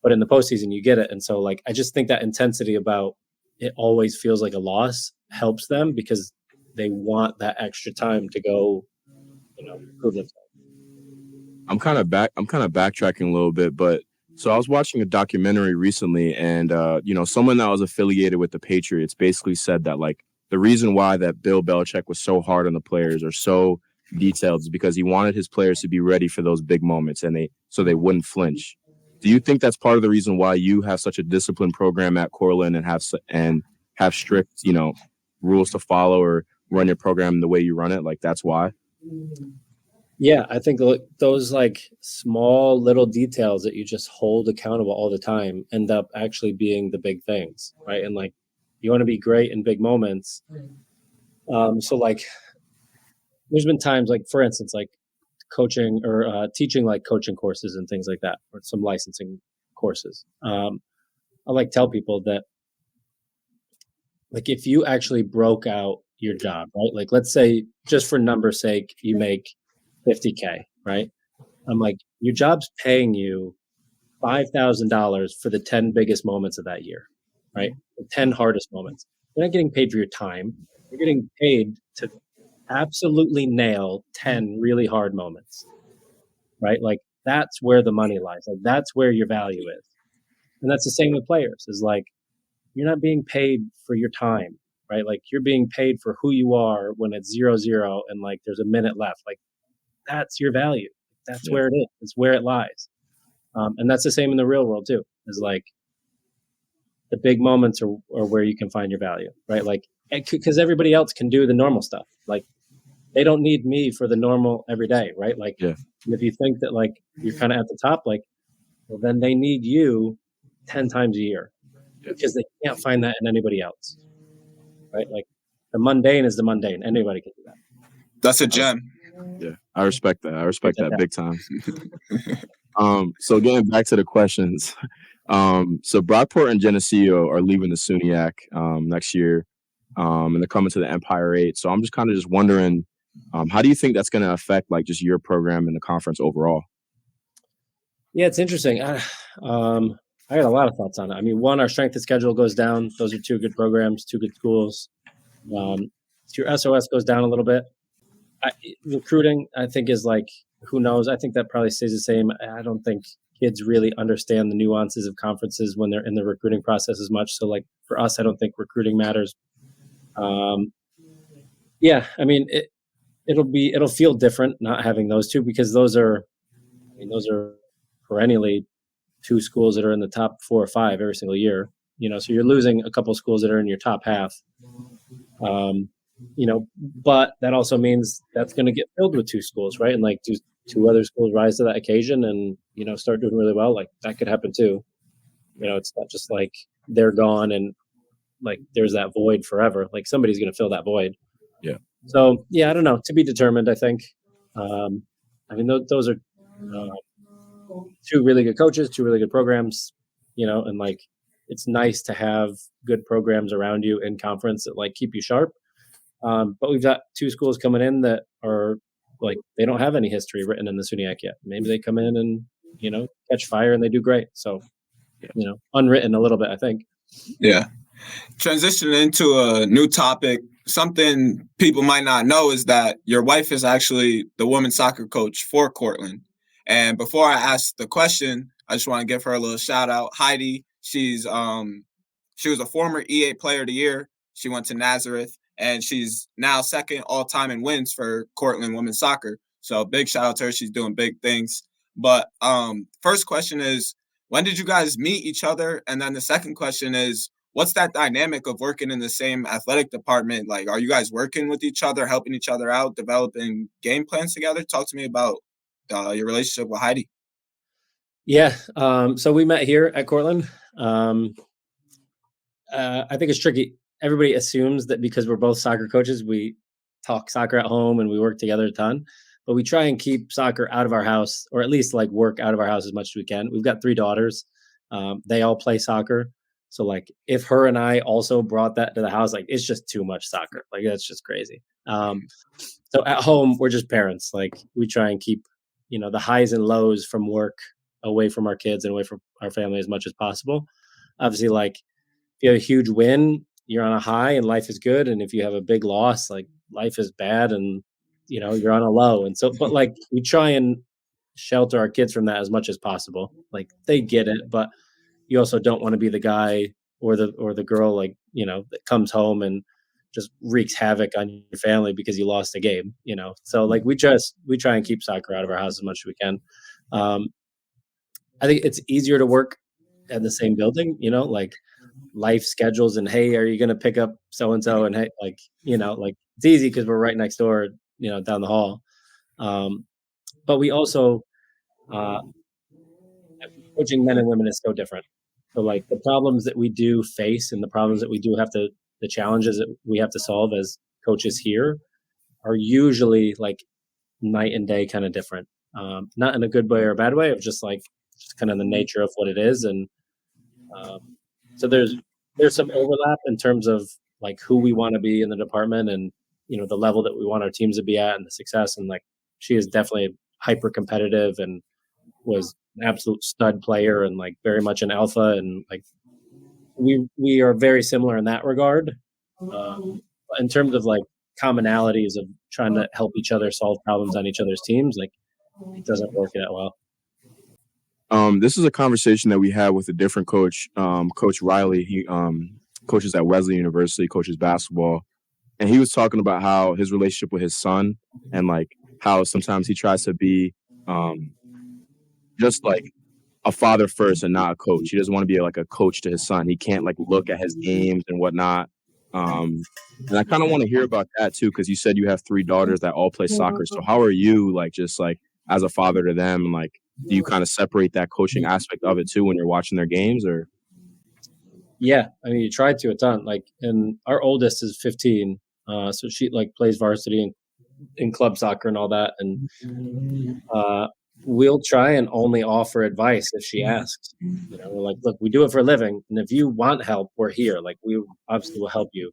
But in the postseason, you get it. And so like, I just think that intensity about it always feels like a loss helps them because they want that extra time to go, prove themselves. I'm kind of backtracking a little bit, but so I was watching a documentary recently, and someone that was affiliated with the Patriots basically said that like the reason why that Bill Belichick was so hard on the players or so detailed is because he wanted his players to be ready for those big moments, and they wouldn't flinch. Do you think that's part of the reason why you have such a disciplined program at Cortland and have strict rules to follow or run your program the way you run it? Like that's why. Yeah, I think those like small little details that you just hold accountable all the time end up actually being the big things, right? And like you want to be great in big moments. So like there's been times like, for instance, like coaching or teaching like coaching courses and things like that, or some licensing courses. I like tell people that like if you actually broke out your job, right? Like let's say just for numbers sake, you make $50K, right? I'm like, your job's paying you $5,000 for the 10 biggest moments of that year, right? The 10 hardest moments. You're not getting paid for your time. You're getting paid to absolutely nail 10 really hard moments, right? Like that's where the money lies. Like that's where your value is. And that's the same with players is like, you're not being paid for your time, right? Like you're being paid for who you are when it's 0-0 and like there's a minute left. Like that's your value. That's Yeah. where it is. It's where it lies. And that's the same in the real world too. Is like the big moments are where you can find your value, right? Like because everybody else can do the normal stuff. Like they don't need me for the normal every day, right? Like Yeah. if you think that like you're kind of at the top, like well, then they need you 10 times a year because they can't find that in anybody else, right? Like the mundane is the mundane. Anybody can do that. That's a gem. Yeah, I respect that. I respect that big time. So getting back to the questions, so Brockport and Geneseo are leaving the SUNYAC next year, and they're coming to the Empire 8. So I'm just kind of just wondering, how do you think that's going to affect like just your program and the conference overall? Yeah, it's interesting. I got a lot of thoughts on it. I mean, one, our strength of schedule goes down. Those are two good programs, two good schools. Your SOS goes down a little bit. Recruiting, I think, is like, who knows? I think that probably stays the same. I don't think kids really understand the nuances of conferences when they're in the recruiting process as much. So, like for us, I don't think recruiting matters. Yeah, I mean, it'll feel different not having those two because those are perennially two schools that are in the top 4 or 5 every single year. So you're losing a couple of schools that are in your top half. But that also means that's going to get filled with 2 schools, right? And like two other schools rise to that occasion and, start doing really well. Like that could happen too. It's not just like they're gone and like there's that void forever. Like somebody's going to fill that void. Yeah. So, yeah, I don't know. To be determined, I think. I mean, those are 2 really good coaches, 2 really good programs, and like it's nice to have good programs around you in conference that like keep you sharp. But we've got 2 schools coming in that are like they don't have any history written in the SUNYAC yet. Maybe they come in and catch fire and they do great. So unwritten a little bit, I think. Yeah. Transitioning into a new topic, something people might not know is that your wife is actually the women's soccer coach for Cortland. And before I ask the question, I just want to give her a little shout out. Heidi, she was a former EA Player of the Year. She went to Nazareth, and she's now second all-time in wins for Cortland women's soccer. So big shout out to her. She's doing big things. But first question is, when did you guys meet each other? And then the second question is, what's that dynamic of working in the same athletic department? Like, are you guys working with each other, helping each other out, developing game plans together? Talk to me about your relationship with Heidi. Yeah. So we met here at Cortland. I think it's tricky. Everybody assumes that because we're both soccer coaches, we talk soccer at home and we work together a ton, but we try and keep soccer out of our house, or at least like work out of our house as much as we can. We've got 3 daughters. They all play soccer. So like if her and I also brought that to the house, like it's just too much soccer. Like that's just crazy. So at home, we're just parents. Like we try and keep, the highs and lows from work away from our kids and away from our family as much as possible. Obviously, like if you have a huge win, you're on a high and life is good. And if you have a big loss, like life is bad and, you're on a low. And so, but like we try and shelter our kids from that as much as possible. Like they get it, but you also don't want to be the guy or the girl, like, that comes home and just wreaks havoc on your family because you lost a game, So like we try and keep soccer out of our house as much as we can. I think it's easier to work at the same building, like life schedules and, hey, are you going to pick up so-and-so? And hey, like, like it's easy because we're right next door, down the hall. But we also, coaching men and women is so different. So like the problems that we do face and the problems that we do the challenges that we have to solve as coaches here are usually like night and day kind of different. Not in a good way or a bad way, of just kind of the nature of what it is. And so there's some overlap in terms of like who we want to be in the department and, the level that we want our teams to be at and the success. And like, she is definitely hyper competitive and was an absolute stud player and like very much an alpha. And like, we are very similar in that regard. in terms of like commonalities of trying to help each other solve problems on each other's teams, like it doesn't work that well. This is a conversation that we had with a different coach, Coach Riley. He coaches at Wesley University, coaches basketball. And he was talking about how his relationship with his son and like how sometimes he tries to be just like a father first and not a coach. He doesn't want to be like a coach to his son. He can't like look at his games and whatnot. And I kind of want to hear about that too, because you said you have 3 daughters that all play soccer. So how are you like just like as a father to them? And like, do you kind of separate that coaching aspect of it too when you're watching their games or? Yeah, I mean, you try to a ton. Like, and our oldest is 15, so she like plays varsity in club soccer and all that. And we'll try and only offer advice if she asks. You know, we're like, look, we do it for a living, and if you want help, we're here. Like, we obviously will help you.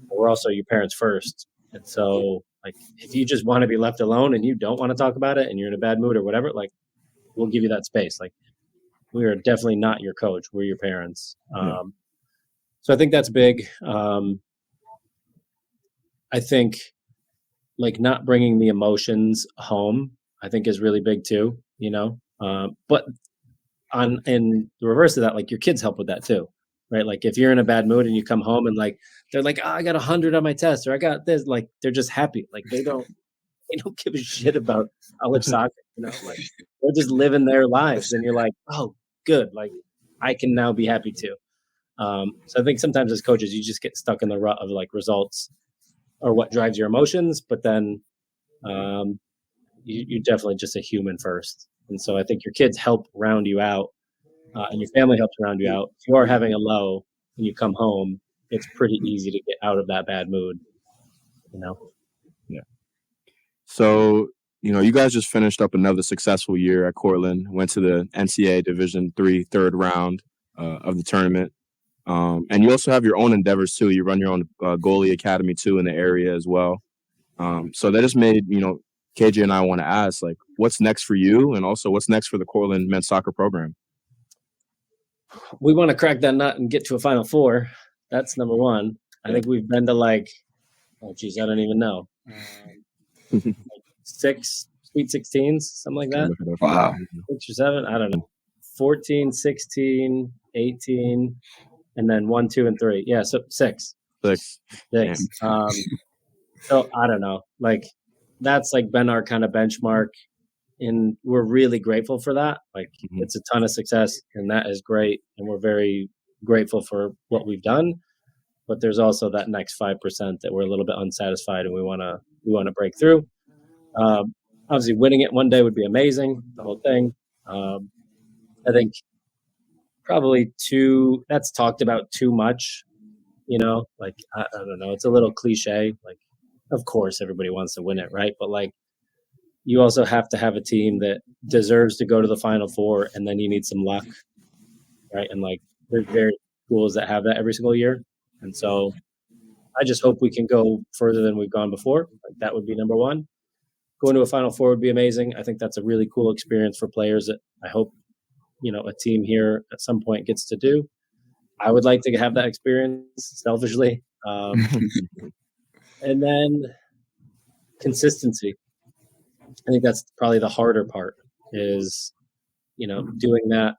But we're also your parents first, and so like, if you just want to be left alone and you don't want to talk about it, and you're in a bad mood or whatever, like, we'll give you that space. Like, we are definitely not your coach. We're your parents. So I think that's big. I think like not bringing the emotions home, I think is really big too, you know? But in the reverse of that, like your kids help with that too, right? Like if you're in a bad mood and you come home and like, they're like, oh, I got 100 on my test or I got this, like, they're just happy. Like they don't give a shit about college soccer, you know, like they're just living their lives. And you're like, oh, good. Like I can now be happy too. So I think sometimes as coaches, you just get stuck in the rut of like results or what drives your emotions, but then you're definitely just a human first. And so I think your kids help round you out and your family helps round you out. If you are having a low and you come home, it's pretty easy to get out of that bad mood, you know? Yeah. So, you know, you guys just finished up another successful year at Cortland, went to the NCAA Division III third round of the tournament. And you also have your own endeavors too. You run your own goalie academy too in the area as well. So that just made, you know, KJ and I want to ask, like, what's next for you? And also what's next for the Cortland men's soccer program? We want to crack that nut and get to a Final Four. That's number one. I think we've been to like, oh geez, I don't even know. Like 6 Sweet 16s, something like that. Wow. 6 or 7, I don't know. 14, 16, 18, and then 1, 2, and 3. Yeah, so 6. 6. So I don't know. Like that's like been our kind of benchmark, and we're really grateful for that. Like it's a ton of success, and that is great, and we're very grateful for what we've done. But there's also that next 5% that we're a little bit unsatisfied, and we want to break through. Obviously, winning it one day would be amazing. The whole thing. I think probably that's talked about too much. You know, like I don't know. It's a little cliche. Like, of course, everybody wants to win it, right? But like, you also have to have a team that deserves to go to the Final Four, and then you need some luck, right? And like, there's very schools that have that every single year, and so I just hope we can go further than we've gone before. Like that would be number one. Going to a Final Four would be amazing. I think that's a really cool experience for players that I hope, you know, a team here at some point gets to do. I would like to have that experience selfishly. And then consistency. I think that's probably the harder part is, you know, doing that.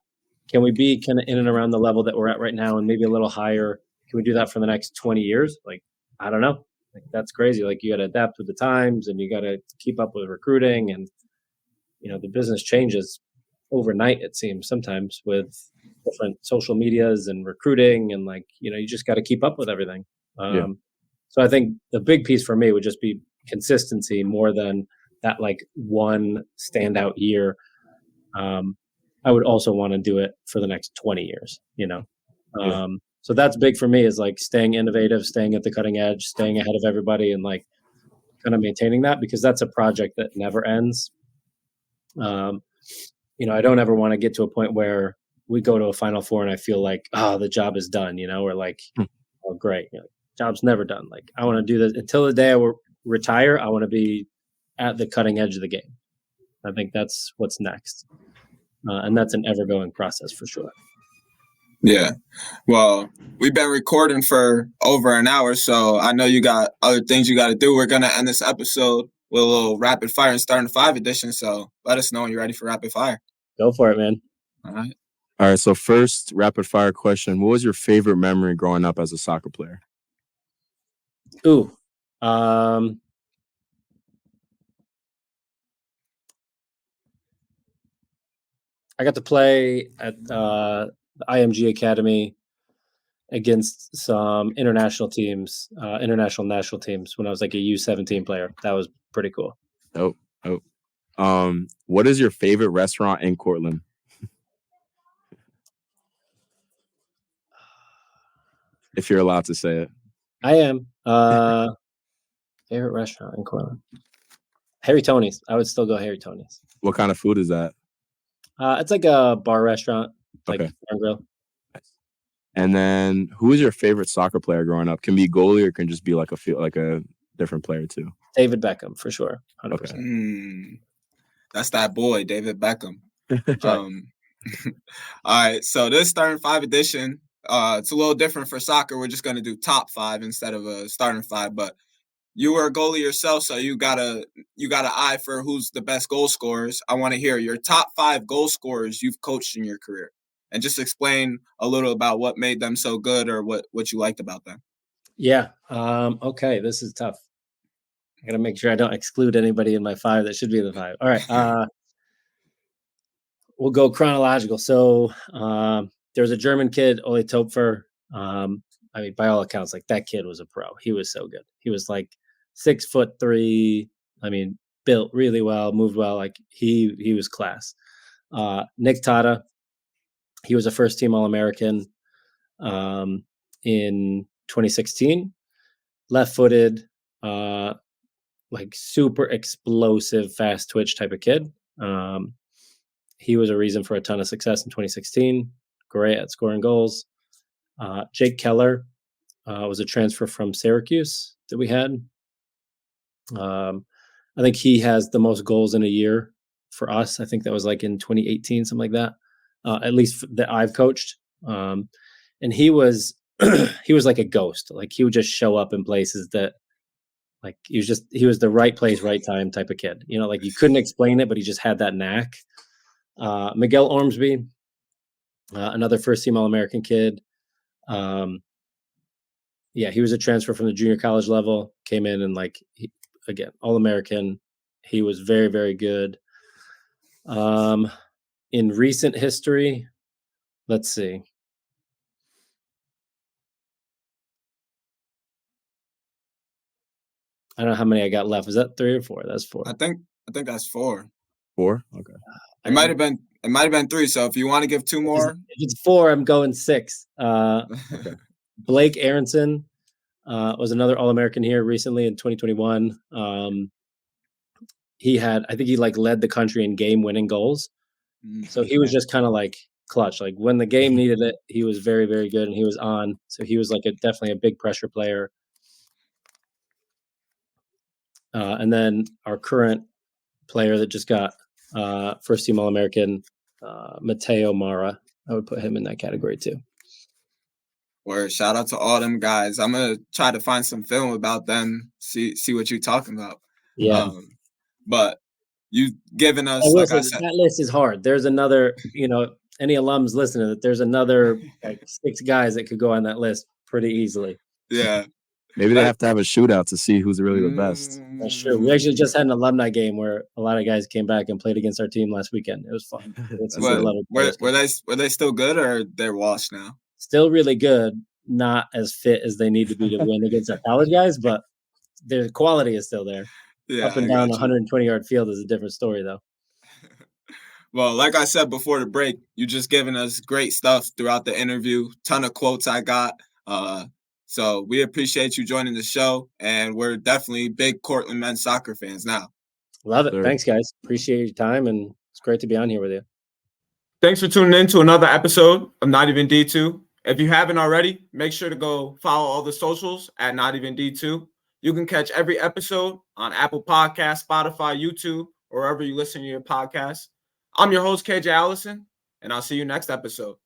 Can we be kind of in and around the level that we're at right now and maybe a little higher? Can we do that for the next 20 years? Like, I don't know. Like, that's crazy. Like, you got to adapt with the times and you got to keep up with recruiting. And, you know, the business changes overnight, it seems, sometimes with different social medias and recruiting. And, like, you know, you just got to keep up with everything. So I think the big piece for me would just be consistency more than that, like, one standout year. I would also want to do it for the next 20 years, you know? So that's big for me is like staying innovative, staying at the cutting edge, staying ahead of everybody and like kind of maintaining that because that's a project that never ends. You know, I don't ever want to get to a point where we go to a Final Four and I feel like, oh, the job is done, you know, or like, oh, great. You know, job's never done. Like I want to do this until the day I retire. I want to be at the cutting edge of the game. I think that's what's next. And that's an ever-going process for sure. Yeah. Well, we've been recording for over an hour, so I know you got other things you got to do. We're going to end this episode with a little rapid fire and starting 5 edition. So let us know when you're ready for rapid fire. Go for it, man. All right. All right. So first rapid fire question. What was your favorite memory growing up as a soccer player? Ooh. I got to play at the IMG Academy against some international teams, international national teams when I was like a U17 player. That was pretty cool. Oh. What is your favorite restaurant in Cortland? If you're allowed to say it. I am. Favorite restaurant in Cortland? Harry Tony's. I would still go Harry Tony's. What kind of food is that? It's like a bar restaurant, like Okay. bar and grill. Nice. And then, who is your favorite soccer player growing up? Can be goalie or can just be like a different player too. David Beckham for sure. 100%. Okay. That's that boy, David Beckham. All right. So this starting 5 edition, it's a little different for soccer. We're just going to do top 5 instead of a starting 5. But you were a goalie yourself, so you got an eye for who's the best goal scorers. I want to hear your top 5 goal scorers you've coached in your career, and just explain a little about what made them so good or what you liked about them. Yeah. Okay. This is tough. I got to make sure I don't exclude anybody in my 5 that should be in the 5. All right. We'll go chronological. So there was a German kid, Ole Topfer. I mean, by all accounts, like that kid was a pro. He was so good. He was like 6'3". I mean, built really well, moved well. Like he was class. Nick Tata, he was a first team All-American in 2016. Left-footed, like super explosive, fast twitch type of kid. He was a reason for a ton of success in 2016. Great at scoring goals. Jake Keller was a transfer from Syracuse that we had. I think he has the most goals in a year for us. I think that was like in 2018, something like that. At least that I've coached. And he was he was like a ghost. Like he would just show up in places that like he was the right place, right time type of kid. You know, like you couldn't explain it, but he just had that knack. Miguel Ormsby, another first team All-American kid. Yeah, he was a transfer from the junior college level, came in and like, again, All-American. He was very, very good. In recent history, let's see. I don't know how many I got left. Was that 3 or 4? That's 4. I think that's 4. 4? Okay. It might have been 3. So if you want to give 2 more, if it's 4, I'm going 6. Okay. Blake Aronson was another All-American here recently in 2021. I think he like led the country in game-winning goals. So he was just kind of like clutch. Like when the game needed it, he was very, very good, and he was on. So he was like definitely a big pressure player. And then our current player that just got first team All-American, Mateo Mara. I would put him in that category too. Or shout out to all them guys. I'm gonna try to find some film about them. See what you're talking about. Yeah. But you given us like I said, that list is hard. There's another, any alums listening, that there's another like 6 guys that could go on that list pretty easily. Yeah. Maybe they have to have a shootout to see who's really the best. That's true. We actually just had an alumni game where a lot of guys came back and played against our team last weekend. It was fun. Were they still good or they're washed now? Still really good. Not as fit as they need to be to win against our college guys, but their quality is still there. Yeah, up and down 120-yard field is a different story, though. Well, like I said before the break, you just given us great stuff throughout the interview. Ton of quotes I got. So we appreciate you joining the show, and we're definitely big Cortland men's soccer fans now. Love it. Sure. Thanks, guys. Appreciate your time, and it's great to be on here with you. Thanks for tuning in to another episode of Not Even D2. If you haven't already, make sure to go follow all the socials at Not Even D2. You can catch every episode on Apple Podcasts, Spotify, YouTube, or wherever you listen to your podcasts. I'm your host, KJ Allison, and I'll see you next episode.